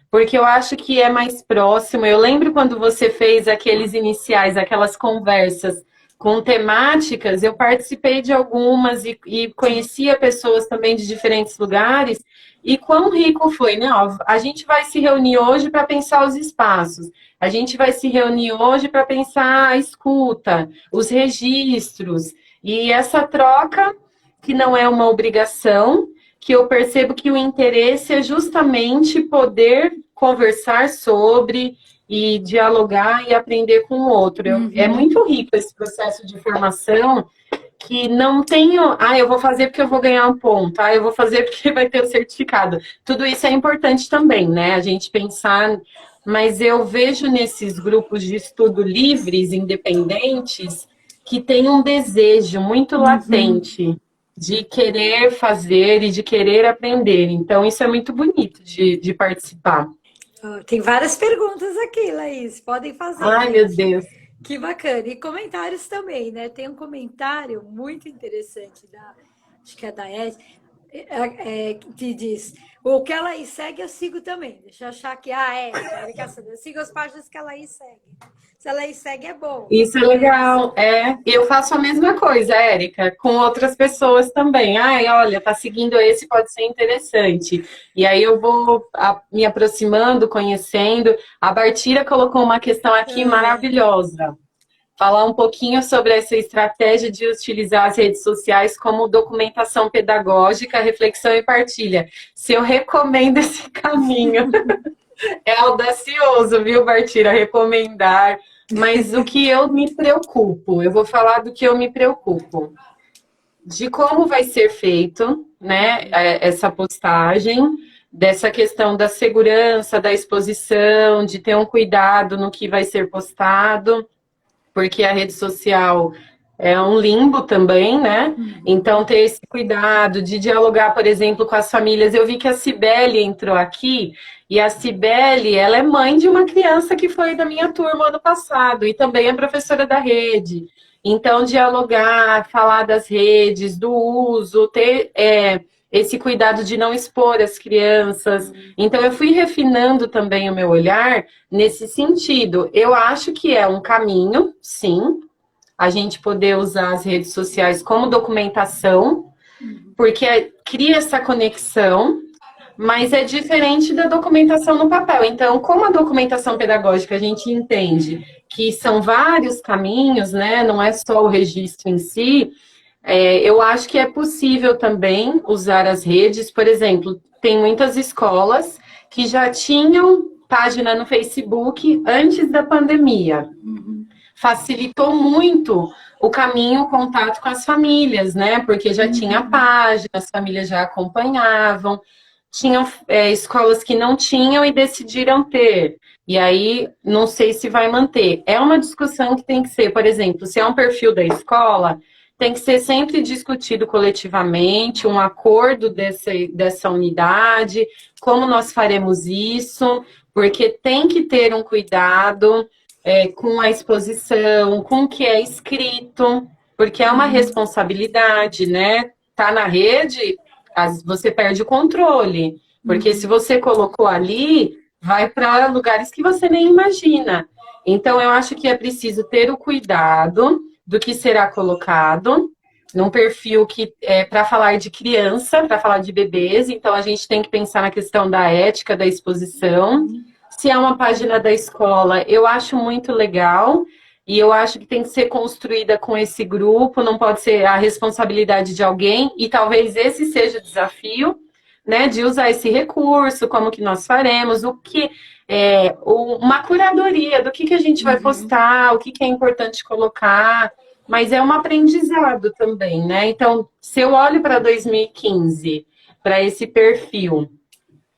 [SPEAKER 2] porque eu acho que é mais próximo. Eu lembro quando você fez aqueles iniciais, aquelas conversas com temáticas, eu participei de algumas e conhecia pessoas também de diferentes lugares, e quão rico foi, né? Ó, a gente vai se reunir hoje para pensar os espaços, a gente vai se reunir hoje para pensar a escuta, os registros, e essa troca, que não é uma obrigação, que eu percebo que o interesse é justamente poder conversar sobre e dialogar e aprender com o outro. É muito rico esse processo de formação que não tenho, eu vou fazer porque eu vou ganhar um ponto, eu vou fazer porque vai ter o certificado. Tudo isso é importante também, né? A gente pensar, mas eu vejo nesses grupos de estudo livres, independentes, que tem um desejo muito latente de querer fazer e de querer aprender. Então, isso é muito bonito de participar.
[SPEAKER 1] Tem várias perguntas aqui, Laís. Podem fazer.
[SPEAKER 2] Ai, meu Deus.
[SPEAKER 1] Que bacana. E comentários também, né? Tem um comentário muito interessante, acho que é da Ed, que diz: o que a Laís segue, eu sigo também. Deixa eu achar que. Eu sigo as páginas que a Laís segue. Se a Laís segue, é bom.
[SPEAKER 2] Isso é legal, E eu faço a mesma coisa, Érica, com outras pessoas também. Olha, tá seguindo esse, pode ser interessante. E aí eu vou me aproximando, conhecendo. A Bartira colocou uma questão aqui maravilhosa. Falar um pouquinho sobre essa estratégia de utilizar as redes sociais como documentação pedagógica, reflexão e partilha. Se eu recomendo esse caminho. É audacioso, viu, Bartira, recomendar. Mas o que eu me preocupo, eu vou falar do que eu me preocupo. De como vai ser feito, né, essa postagem, dessa questão da segurança, da exposição, de ter um cuidado no que vai ser postado, porque a rede social é um limbo também, né? Então, ter esse cuidado de dialogar, por exemplo, com as famílias. Eu vi que a Cibele entrou aqui, e a Cibele, ela é mãe de uma criança que foi da minha turma ano passado, e também é professora da rede. Então, dialogar, falar das redes, do uso, ter esse cuidado de não expor as crianças. Então, eu fui refinando também o meu olhar nesse sentido. Eu acho que é um caminho, sim, a gente poder usar as redes sociais como documentação, porque cria essa conexão, mas é diferente da documentação no papel. Então, como a documentação pedagógica a gente entende que são vários caminhos, né? Não é só o registro em si, eu acho que é possível também usar as redes. Por exemplo, tem muitas escolas que já tinham página no Facebook antes da pandemia. Facilitou muito o caminho, o contato com as famílias, né? Porque já tinha página, as famílias já acompanhavam. Tinham escolas que não tinham e decidiram ter. E aí, não sei se vai manter. É uma discussão que tem que ser, por exemplo, se é um perfil da escola, tem que ser sempre discutido coletivamente, um acordo dessa unidade, como nós faremos isso, porque tem que ter um cuidado com a exposição, com o que é escrito, porque é uma responsabilidade, né? Tá na rede, você perde o controle, porque se você colocou ali, vai para lugares que você nem imagina. Então, eu acho que é preciso ter o cuidado do que será colocado num perfil que é para falar de criança, para falar de bebês, então a gente tem que pensar na questão da ética, da exposição. Se é uma página da escola, eu acho muito legal. E eu acho que tem que ser construída com esse grupo, não pode ser a responsabilidade de alguém, e talvez esse seja o desafio, né, de usar esse recurso, como que nós faremos, o que uma curadoria do que a gente vai postar, o que é importante colocar, mas é um aprendizado também, né? Então, se eu olho para 2015, para esse perfil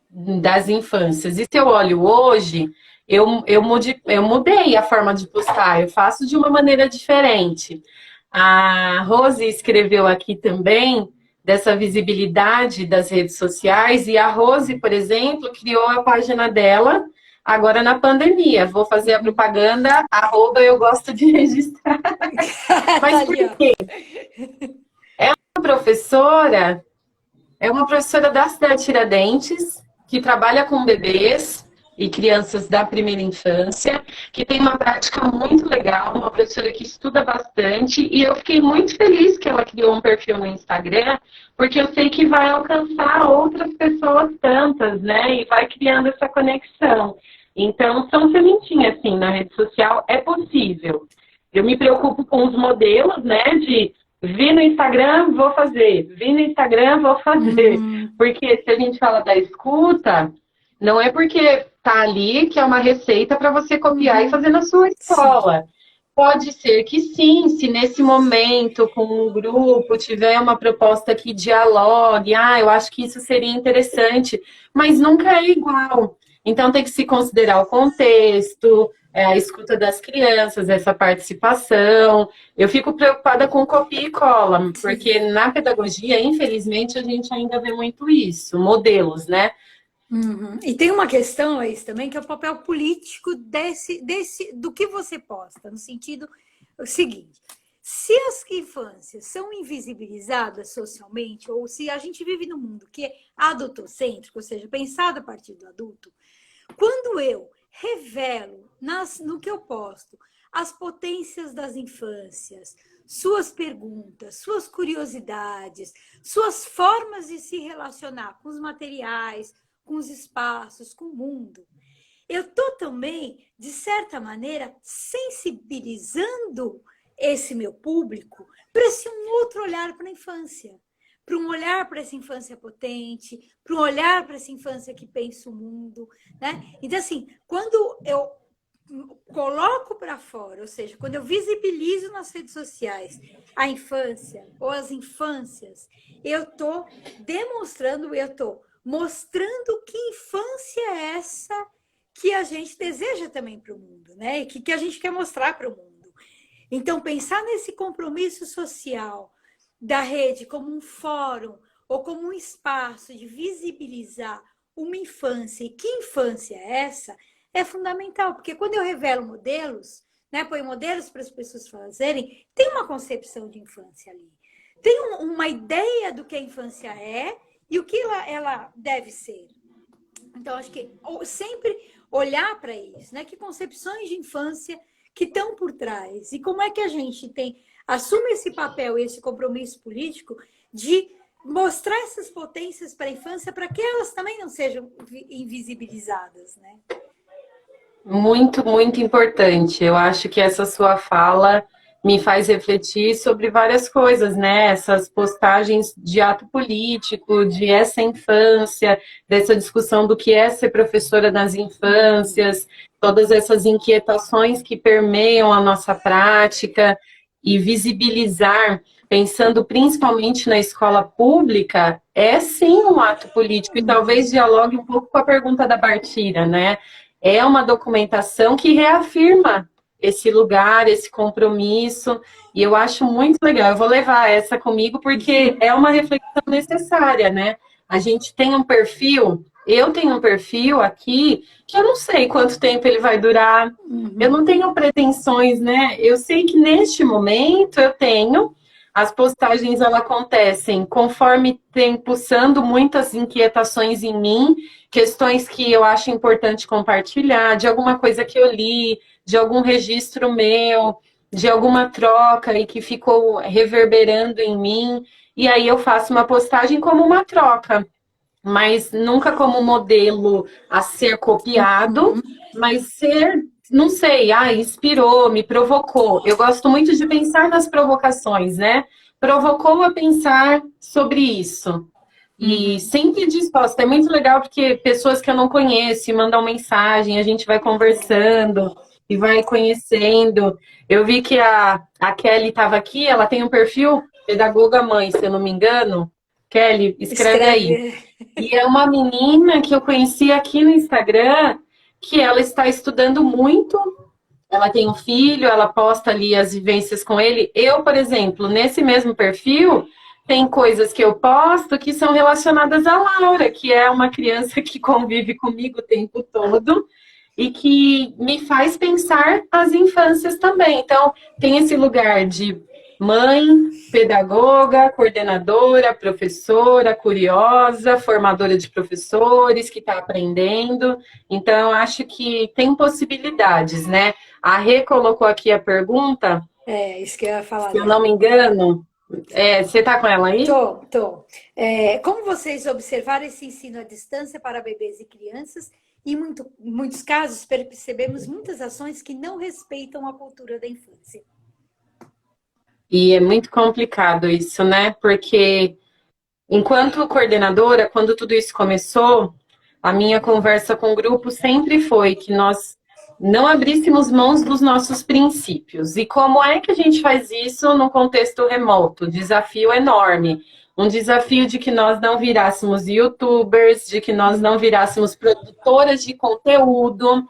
[SPEAKER 2] das infâncias, e se eu olho hoje, eu mudei a forma de postar, eu faço de uma maneira diferente. A Rose escreveu aqui também dessa visibilidade das redes sociais, e a Rose, por exemplo, criou a página dela agora na pandemia. Vou fazer a propaganda, @eu gosto de registrar. Mas por quê? Professora, é uma professora da cidade de Tiradentes, que trabalha com bebês e crianças da primeira infância, que tem uma prática muito legal, uma professora que estuda bastante, e eu fiquei muito feliz que ela criou um perfil no Instagram, porque eu sei que vai alcançar outras pessoas tantas, né? E vai criando essa conexão. Então, são sementinhas, assim, na rede social, é possível. Eu me preocupo com os modelos, né, de vi no Instagram, vou fazer. Vi no Instagram, vou fazer. Porque se a gente fala da escuta, não é porque tá ali que é uma receita para você copiar e fazer na sua escola. Sim. Pode ser que sim, se nesse momento, com um grupo, tiver uma proposta que dialogue, eu acho que isso seria interessante, mas nunca é igual. Então tem que se considerar o contexto, a escuta das crianças, essa participação. Eu fico preocupada com copia e cola, porque na pedagogia, infelizmente, a gente ainda vê muito isso, modelos, né?
[SPEAKER 1] E tem uma questão aí também, que é o papel político do que você posta, no sentido seguinte: se as infâncias são invisibilizadas socialmente, ou se a gente vive num mundo que é adultocêntrico, ou seja, pensado a partir do adulto, quando eu revelo no que eu posto as potências das infâncias, suas perguntas, suas curiosidades, suas formas de se relacionar com os materiais, com os espaços, com o mundo, eu estou também, de certa maneira, sensibilizando esse meu público para esse um outro olhar para a infância, para um olhar para essa infância potente, para um olhar para essa infância que pensa o mundo, né? Então, assim, quando eu coloco para fora, ou seja, quando eu visibilizo nas redes sociais a infância ou as infâncias, eu estou demonstrando, eu estou mostrando que infância é essa que a gente deseja também para o mundo, né? E que a gente quer mostrar para o mundo. Então, pensar nesse compromisso social da rede como um fórum ou como um espaço de visibilizar uma infância, e que infância é essa, é fundamental, porque quando eu revelo modelos, né, põe modelos para as pessoas fazerem, tem uma concepção de infância ali, tem uma ideia do que a infância é e o que ela deve ser. Então, acho que sempre olhar para isso, né? Que concepções de infância que estão por trás e como é que a gente assume esse papel, esse compromisso político de mostrar essas potências para a infância para que elas também não sejam invisibilizadas, né?
[SPEAKER 2] Muito, muito importante. Eu acho que essa sua fala me faz refletir sobre várias coisas, né? Essas postagens de ato político, de essa infância, dessa discussão do que é ser professora nas infâncias, todas essas inquietações que permeiam a nossa prática e visibilizar, pensando principalmente na escola pública, é sim um ato político e talvez dialogue um pouco com a pergunta da Bartira, né? É uma documentação que reafirma esse lugar, esse compromisso, e eu acho muito legal. Eu vou levar essa comigo porque é uma reflexão necessária, né? A gente tem um perfil, eu tenho um perfil aqui que eu não sei quanto tempo ele vai durar, eu não tenho pretensões, né? Eu sei que neste momento eu tenho, as postagens elas acontecem conforme tem pulsando muitas inquietações em mim, questões que eu acho importante compartilhar, de alguma coisa que eu li, de algum registro meu, de alguma troca e que ficou reverberando em mim. E aí eu faço uma postagem como uma troca, mas nunca como modelo a ser copiado, mas ser, não sei, inspirou, me provocou. Eu gosto muito de pensar nas provocações, né? Provocou a pensar sobre isso. E sempre disposta. É muito legal porque pessoas que eu não conheço mandam mensagem, a gente vai conversando e vai conhecendo. Eu vi que a Kelly estava aqui, ela tem um perfil Pedagoga Mãe, se eu não me engano. Kelly, escreve aí. E é uma menina que eu conheci aqui no Instagram, que ela está estudando muito. Ela tem um filho, ela posta ali as vivências com ele. Eu, por exemplo, nesse mesmo perfil, tem coisas que eu posto que são relacionadas à Laura, que é uma criança que convive comigo o tempo todo e que me faz pensar as infâncias também. Então, tem esse lugar de mãe, pedagoga, coordenadora, professora, curiosa, formadora de professores que está aprendendo. Então, eu acho que tem possibilidades, né? A Rê colocou aqui a pergunta.
[SPEAKER 1] Isso que eu ia falar.
[SPEAKER 2] Se eu não me engano, você está com ela aí?
[SPEAKER 1] Tô. Como vocês observaram esse ensino à distância para bebês e crianças? E em muitos casos percebemos muitas ações que não respeitam a cultura da infância.
[SPEAKER 2] E é muito complicado isso, né? Porque enquanto coordenadora, quando tudo isso começou, a minha conversa com o grupo sempre foi que nós não abríssemos mãos dos nossos princípios. E como é que a gente faz isso num contexto remoto? Desafio enorme. Um desafio de que nós não virássemos youtubers, de que nós não virássemos produtoras de conteúdo,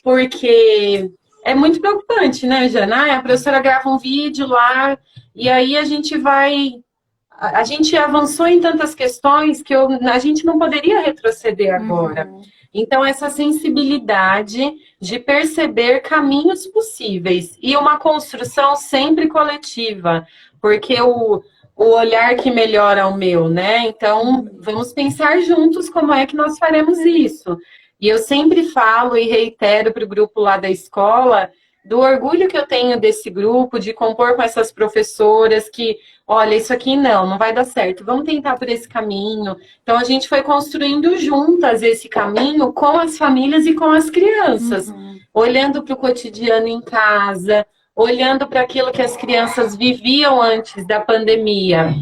[SPEAKER 2] porque é muito preocupante, né, Jana? A professora grava um vídeo lá e aí a gente vai... A gente avançou em tantas questões que a gente não poderia retroceder agora. Então, essa sensibilidade de perceber caminhos possíveis e uma construção sempre coletiva, porque o olhar que melhora o meu, né? Então, vamos pensar juntos como é que nós faremos isso. E eu sempre falo e reitero para o grupo lá da escola do orgulho que eu tenho desse grupo, de compor com essas professoras que, olha, isso aqui não vai dar certo, vamos tentar por esse caminho. Então, a gente foi construindo juntas esse caminho com as famílias e com as crianças, olhando para o cotidiano em casa, olhando para aquilo que as crianças viviam antes da pandemia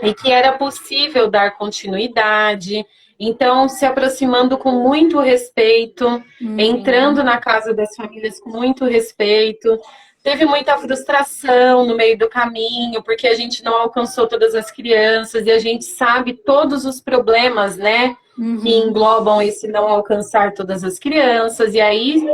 [SPEAKER 2] e que era possível dar continuidade. Então, se aproximando com muito respeito, entrando na casa das famílias com muito respeito. Teve muita frustração no meio do caminho, porque a gente não alcançou todas as crianças e a gente sabe todos os problemas, né, que englobam esse não alcançar todas as crianças. E aí,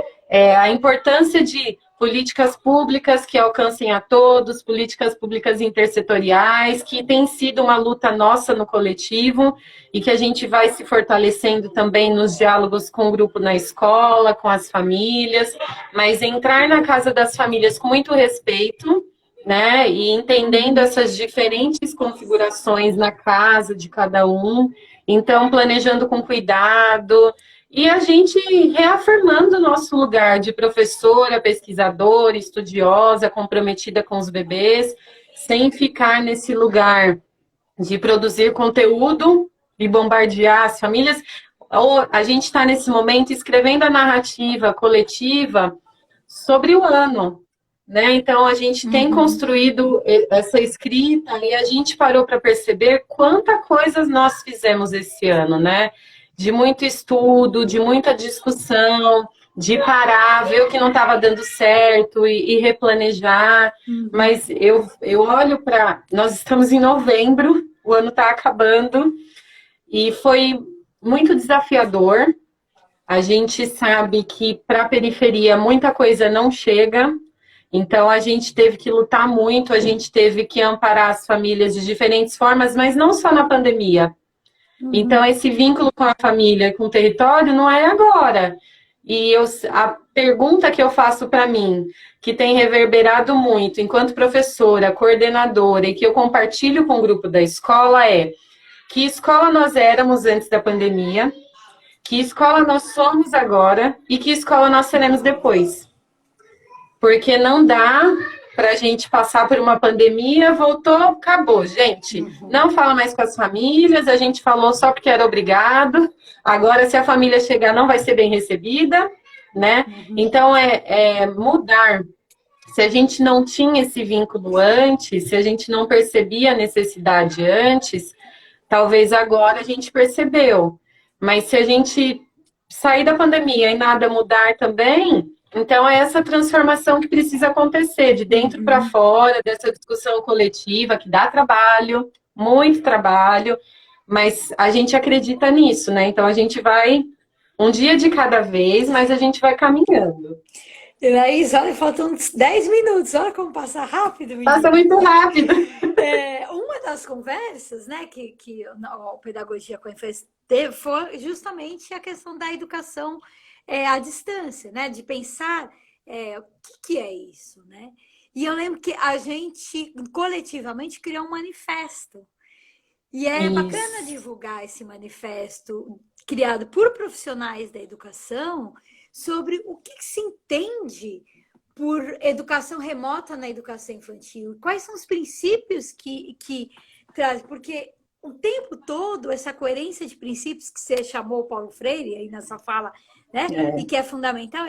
[SPEAKER 2] a importância de políticas públicas que alcancem a todos, políticas públicas intersetoriais, que tem sido uma luta nossa no coletivo e que a gente vai se fortalecendo também nos diálogos com o grupo na escola, com as famílias, mas entrar na casa das famílias com muito respeito, né, e entendendo essas diferentes configurações na casa de cada um, então planejando com cuidado. E a gente reafirmando o nosso lugar de professora, pesquisadora, estudiosa, comprometida com os bebês, sem ficar nesse lugar de produzir conteúdo e bombardear as famílias, ou a gente está nesse momento escrevendo a narrativa coletiva sobre o ano, né? Então a gente tem construído essa escrita e a gente parou para perceber quanta coisa nós fizemos esse ano, né? De muito estudo, de muita discussão, de parar, ver o que não estava dando certo e replanejar. Mas eu olho para. Nós estamos em novembro, o ano está acabando, e foi muito desafiador. A gente sabe que para a periferia muita coisa não chega, então a gente teve que lutar muito, a gente teve que amparar as famílias de diferentes formas, mas não só na pandemia. Então, esse vínculo com a família, com o território, não é agora. E a pergunta que eu faço para mim, que tem reverberado muito, enquanto professora, coordenadora, e que eu compartilho com o grupo da escola é: que escola nós éramos antes da pandemia, que escola nós somos agora e que escola nós seremos depois. Porque não dá para a gente passar por uma pandemia, voltou, acabou, gente. Não fala mais com as famílias, a gente falou só porque era obrigado. Agora, se a família chegar, não vai ser bem recebida, né? Então, é mudar. Se a gente não tinha esse vínculo antes, se a gente não percebia a necessidade antes, talvez agora a gente percebeu. Mas se a gente sair da pandemia e nada mudar também, então é essa transformação que precisa acontecer, de dentro para fora, dessa discussão coletiva, que dá trabalho, muito trabalho, mas a gente acredita nisso, né? Então a gente vai um dia de cada vez, mas a gente vai caminhando.
[SPEAKER 1] Laís, olha, faltam uns 10 minutos, olha como passa rápido. Menina.
[SPEAKER 2] Passa muito rápido.
[SPEAKER 1] Uma das conversas, né, que a Pedagogia com a Infância teve foi justamente a questão da educação à distância, né, de pensar o que é isso, né? E eu lembro que a gente coletivamente criou um manifesto. E é bacana divulgar esse manifesto criado por profissionais da educação sobre o que se entende por educação remota na educação infantil. Quais são os princípios que traz? Porque o tempo todo, essa coerência de princípios que você chamou Paulo Freire aí nessa fala, né? E que é fundamental,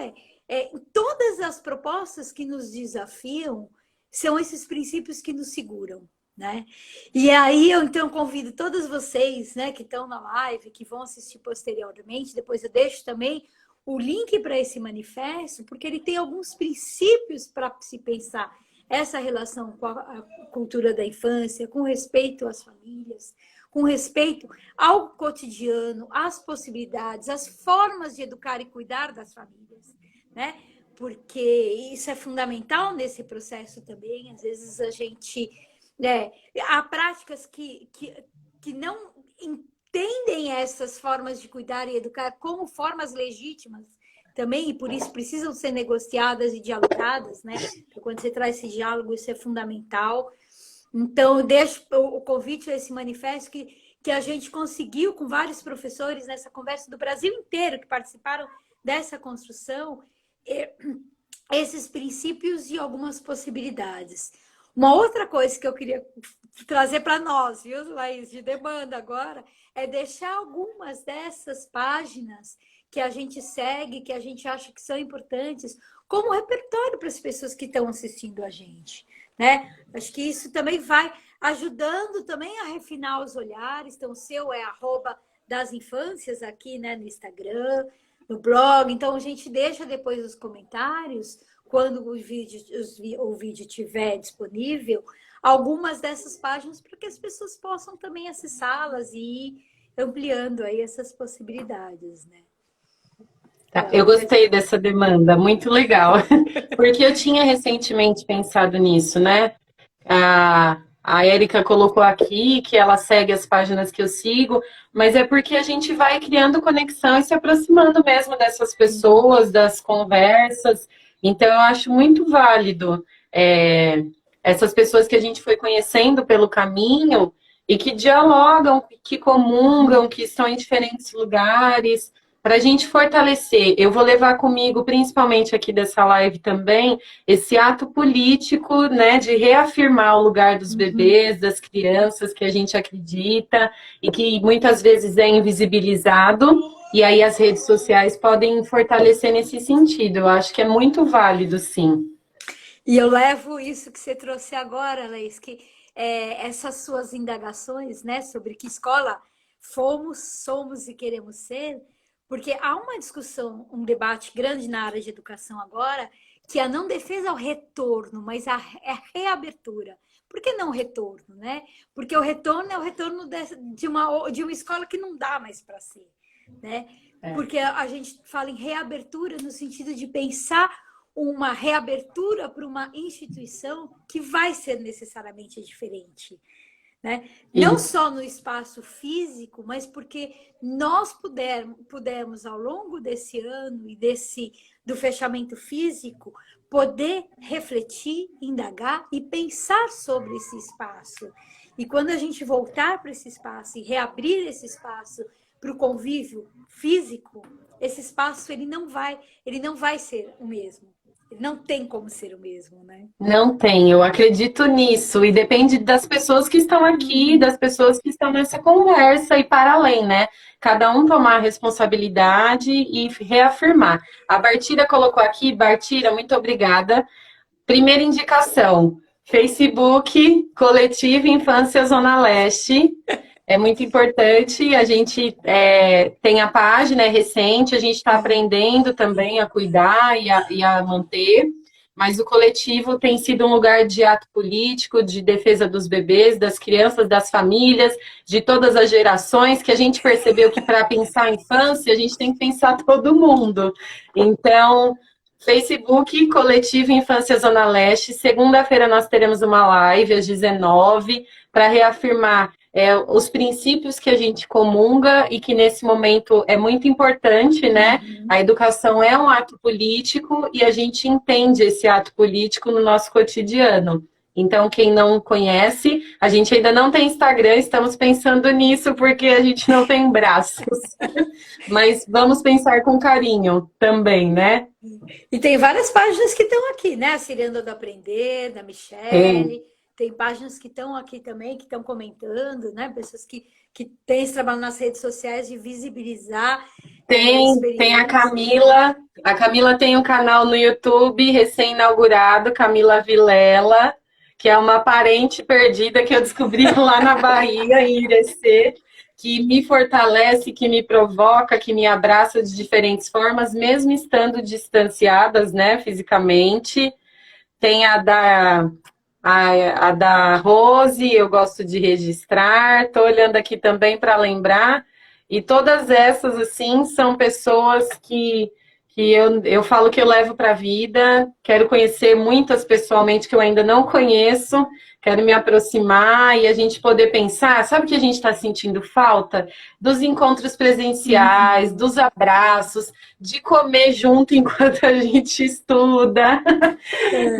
[SPEAKER 1] todas as propostas que nos desafiam são esses princípios que nos seguram. Né? E aí eu então convido todos vocês, né, que estão na live, que vão assistir posteriormente, depois eu deixo também o link para esse manifesto, porque ele tem alguns princípios para se pensar essa relação com a cultura da infância, com respeito às famílias, com respeito ao cotidiano, às possibilidades, às formas de educar e cuidar das famílias, né? Porque isso é fundamental nesse processo também. Às vezes a gente há práticas que não entendem essas formas de cuidar e educar como formas legítimas também, e por isso precisam ser negociadas e dialogadas, né? Porque quando você traz esse diálogo, isso é fundamental. Então, eu deixo o convite a esse manifesto que a gente conseguiu com vários professores nessa conversa do Brasil inteiro que participaram dessa construção, esses princípios e algumas possibilidades. Uma outra coisa que eu queria trazer para nós, viu, Laís, de demanda agora, é deixar algumas dessas páginas que a gente segue, que a gente acha que são importantes, como repertório para as pessoas que estão assistindo a gente, né? Acho que isso também vai ajudando também a refinar os olhares. Então, o seu é @dasinfâncias aqui, né, no Instagram, no blog. Então, a gente deixa depois os comentários, quando o vídeo estiver disponível, algumas dessas páginas para que as pessoas possam também acessá-las e ir ampliando aí essas possibilidades, né?
[SPEAKER 2] Eu gostei dessa demanda, muito legal, porque eu tinha recentemente pensado nisso, né? A Érica colocou aqui que ela segue as páginas que eu sigo, mas é porque a gente vai criando conexão e se aproximando mesmo dessas pessoas, das conversas. Então, eu acho muito válido essas pessoas que a gente foi conhecendo pelo caminho e que dialogam, que comungam, que estão em diferentes lugares, para a gente fortalecer. Eu vou levar comigo, principalmente aqui dessa live também, esse ato político, né, de reafirmar o lugar dos bebês, das crianças que a gente acredita e que muitas vezes é invisibilizado. E aí as redes sociais podem fortalecer nesse sentido. Eu acho que é muito válido, sim.
[SPEAKER 1] E eu levo isso que você trouxe agora, Leis, que essas suas indagações, né, sobre que escola fomos, somos e queremos ser, porque há uma discussão, um debate grande na área de educação agora, que a não defesa ao retorno, mas é a reabertura. Por que não retorno, né? Porque o retorno é o retorno de uma escola que não dá mais para ser, né? Porque a gente fala em reabertura no sentido de pensar uma reabertura para uma instituição que vai ser necessariamente diferente, né? Não só no espaço físico, mas porque nós pudermos ao longo desse ano e do fechamento físico, poder refletir, indagar e pensar sobre esse espaço. E quando a gente voltar para esse espaço e reabrir esse espaço para o convívio físico, esse espaço ele não vai ser o mesmo. Não tem como ser o mesmo, né?
[SPEAKER 2] Não tem, eu acredito nisso. E depende das pessoas que estão aqui, das pessoas que estão nessa conversa e para além, né? Cada um tomar a responsabilidade e reafirmar. A Bartira colocou aqui, Bartira, muito obrigada. Primeira indicação, Facebook, Coletivo Infância Zona Leste. É muito importante, a gente tem a página, é recente, a gente está aprendendo também a cuidar e a manter, mas o coletivo tem sido um lugar de ato político, de defesa dos bebês, das crianças, das famílias, de todas as gerações, que a gente percebeu que para pensar a infância, a gente tem que pensar todo mundo. Então, Facebook, Coletivo Infância Zona Leste, segunda-feira nós teremos uma live às 19 para reafirmar os princípios que a gente comunga e que nesse momento é muito importante, né? A educação é um ato político e a gente entende esse ato político no nosso cotidiano. Então, quem não conhece, a gente ainda não tem Instagram, estamos pensando nisso porque a gente não tem braços. Mas vamos pensar com carinho também, né?
[SPEAKER 1] E tem várias páginas que estão aqui, né? A Ciranda do Aprender, da Michelle. Tem páginas que estão aqui também, que estão comentando, né? Pessoas que têm esse trabalho nas redes sociais de visibilizar.
[SPEAKER 2] Tem a Camila. A Camila tem um canal no YouTube recém-inaugurado, Camila Vilela, que é uma parente perdida que eu descobri lá na Bahia, em Irecê, que me fortalece, que me provoca, que me abraça de diferentes formas, mesmo estando distanciadas, né, fisicamente. Tem a da Rose, eu gosto de registrar, estou olhando aqui também para lembrar, e todas essas, assim, são pessoas que eu falo que eu levo para a vida, quero conhecer muitas pessoalmente que eu ainda não conheço, quero me aproximar e a gente poder pensar, sabe o que a gente está sentindo falta? Dos encontros presenciais, dos abraços, de comer junto enquanto a gente estuda,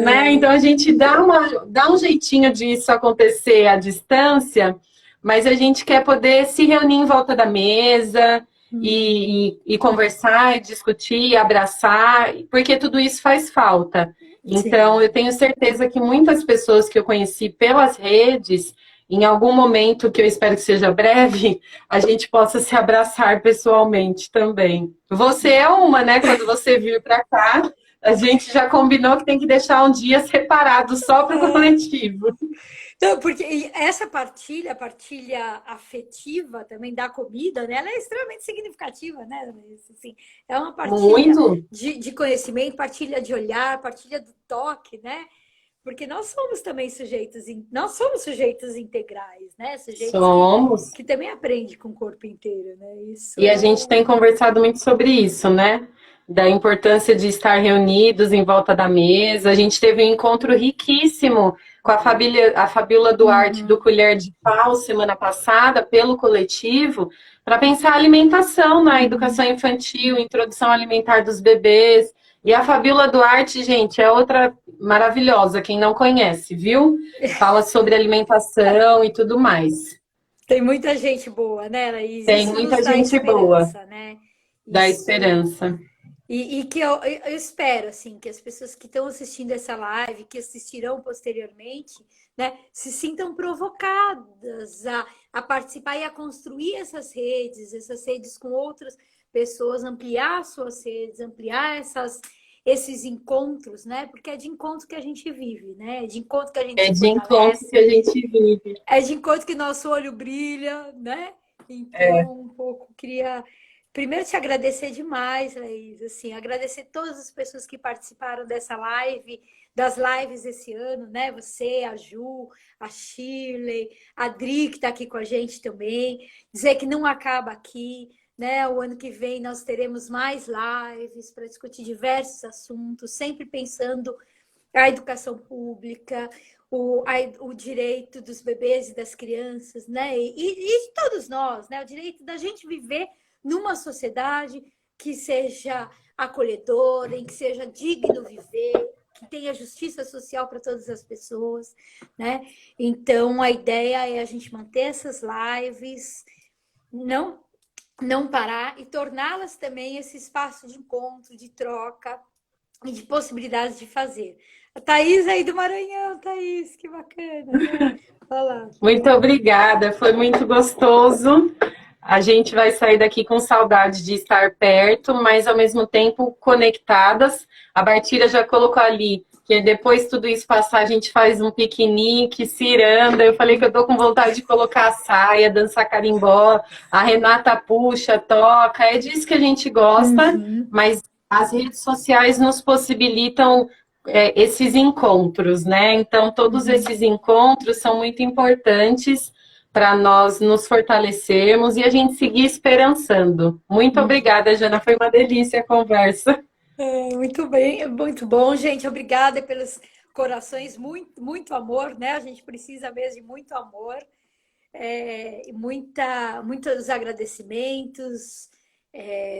[SPEAKER 2] né? Então a gente dá um jeitinho disso acontecer à distância, mas a gente quer poder se reunir em volta da mesa e conversar, e discutir, e abraçar, porque tudo isso faz falta. Então, eu tenho certeza que muitas pessoas que eu conheci pelas redes, em algum momento, que eu espero que seja breve, a gente possa se abraçar pessoalmente também. Você é uma, né? Quando você vir para cá, a gente já combinou que tem que deixar um dia separado só para o coletivo.
[SPEAKER 1] Então, porque essa partilha, a partilha afetiva também da comida, né? Ela é extremamente significativa, né? Assim, é uma partilha de conhecimento, partilha de olhar, partilha do toque, né? Porque nós somos também sujeitos integrais, né? Sujeitos que também aprendem com o corpo inteiro, né?
[SPEAKER 2] E a gente tem conversado muito sobre isso, né? Da importância de estar reunidos em volta da mesa. A gente teve um encontro riquíssimo com a Fabíola Duarte do Colher de Pau semana passada, pelo coletivo, para pensar a alimentação na educação infantil, introdução alimentar dos bebês. E a Fabíola Duarte, gente, é outra maravilhosa, quem não conhece, viu? Fala sobre alimentação e tudo mais.
[SPEAKER 1] Tem muita gente boa, né, Laís?
[SPEAKER 2] Tem muita gente boa.
[SPEAKER 1] Né?
[SPEAKER 2] Da
[SPEAKER 1] Isso.
[SPEAKER 2] esperança.
[SPEAKER 1] E que eu espero, assim, que as pessoas que estão assistindo essa live, que assistirão posteriormente, né, se sintam provocadas a participar e a construir essas redes com outras pessoas, ampliar suas redes, ampliar esses encontros, né? Porque é de encontro que a gente vive, né? É de encontro que a gente
[SPEAKER 2] É
[SPEAKER 1] se
[SPEAKER 2] de encontro que
[SPEAKER 1] fortalece,
[SPEAKER 2] a gente vive.
[SPEAKER 1] é de encontro que nosso olho brilha, né?
[SPEAKER 2] É,
[SPEAKER 1] Então, um pouco queria primeiro te agradecer demais, Laís, assim, agradecer todas as pessoas que participaram dessa live, das lives esse ano, né? Você, a Ju, a Shirley, a Dri, que está aqui com a gente também. Dizer que não acaba aqui, né? O ano que vem nós teremos mais lives para discutir diversos assuntos, sempre pensando a educação pública, o direito dos bebês e das crianças, né? E de todos nós, né? O direito da gente viver numa sociedade que seja acolhedora, em que seja digno viver, que tenha justiça social para todas as pessoas, né? Então, a ideia é a gente manter essas lives, não não parar e torná-las também esse espaço de encontro, de troca, e de possibilidades de fazer. A Thaís aí do Maranhão, Thaís, que bacana, né? Olha lá.
[SPEAKER 2] muito obrigada, foi muito gostoso. A gente vai sair daqui com saudade de estar perto, mas ao mesmo tempo conectadas. A Bartira já colocou ali que depois tudo isso passar, a gente faz um piquenique, ciranda. Eu falei que eu tô com vontade de colocar a saia, dançar carimbó. A Renata puxa, toca. É disso que a gente gosta,
[SPEAKER 1] Uhum,
[SPEAKER 2] mas as redes sociais nos possibilitam esses encontros, né? Então, todos
[SPEAKER 1] uhum.
[SPEAKER 2] esses encontros são muito importantes para nós nos fortalecermos e a gente seguir esperançando. Muito obrigada, Jana. Foi uma delícia a conversa.
[SPEAKER 1] É, muito bem, muito bom, gente. Obrigada pelos corações, muito, muito amor, né? A gente precisa mesmo de muito amor, muitos agradecimentos.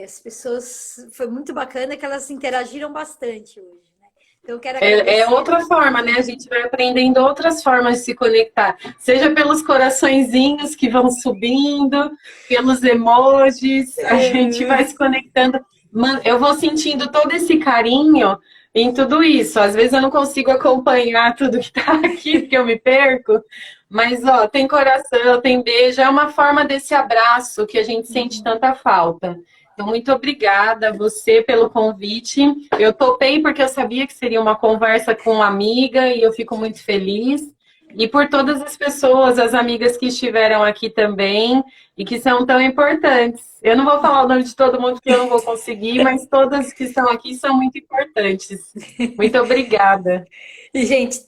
[SPEAKER 1] As pessoas, foi muito bacana que elas interagiram bastante hoje, né? Então, eu quero
[SPEAKER 2] É
[SPEAKER 1] agradecer.
[SPEAKER 2] outra forma, né? A gente vai aprendendo outras formas de se conectar, seja pelos coraçõezinhos que vão subindo, pelos emojis, a gente vai se conectando. Eu vou sentindo todo esse carinho em tudo isso. Às vezes eu não consigo acompanhar tudo que está aqui, porque eu me perco, mas ó, tem coração, tem beijo, é uma forma desse abraço que a gente sente tanta falta. Então, muito obrigada a você pelo convite. Eu topei porque eu sabia que seria uma conversa com uma amiga e eu fico muito feliz. E por todas as pessoas, as amigas que estiveram aqui também e que são tão importantes. Eu não vou falar o nome de todo mundo porque eu não vou conseguir, mas todas que estão aqui são muito importantes. Muito obrigada.
[SPEAKER 1] E, gente,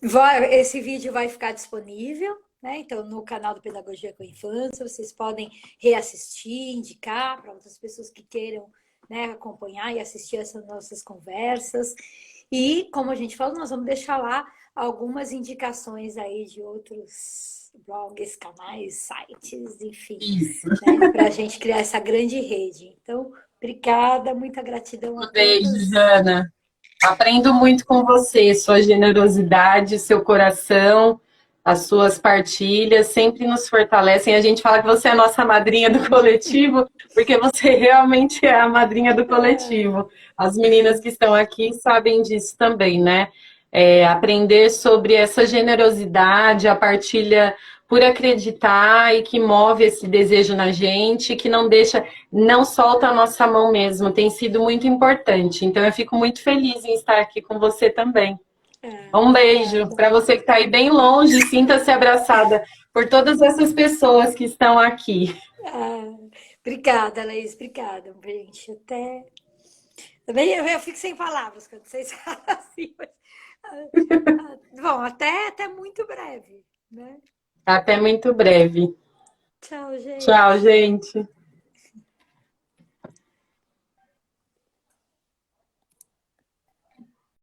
[SPEAKER 1] esse vídeo vai ficar disponível, né? Então, no canal do Pedagogia com a Infância, vocês podem reassistir, indicar para outras pessoas que queiram, né, acompanhar e assistir essas nossas conversas. E, como a gente falou, nós vamos deixar lá algumas indicações aí de outros blogs, canais, sites, enfim,
[SPEAKER 2] Isso.
[SPEAKER 1] né, para a gente criar essa grande rede. Então, obrigada, muita gratidão a
[SPEAKER 2] Um beijo,
[SPEAKER 1] todas.
[SPEAKER 2] Jana. Aprendo muito com você, sua generosidade, seu coração, as suas partilhas sempre nos fortalecem. A gente fala que você é a nossa madrinha do coletivo, porque você realmente é a madrinha do coletivo. As meninas que estão aqui sabem disso também, né? Aprender sobre essa generosidade, a partilha por acreditar e que move esse desejo na gente, que não deixa, não solta a nossa mão mesmo, tem sido muito importante. Então eu fico muito feliz em estar aqui com você também. Um beijo
[SPEAKER 1] Obrigada.
[SPEAKER 2] para você que está aí bem longe, sinta-se abraçada por todas essas pessoas que estão aqui.
[SPEAKER 1] Ah, obrigada, Laís, obrigada, gente. Até. Também eu fico sem palavras quando vocês falam assim. Bom, até muito breve, né?
[SPEAKER 2] Até muito breve.
[SPEAKER 1] Tchau,
[SPEAKER 2] Tchau,
[SPEAKER 1] gente.
[SPEAKER 2] gente.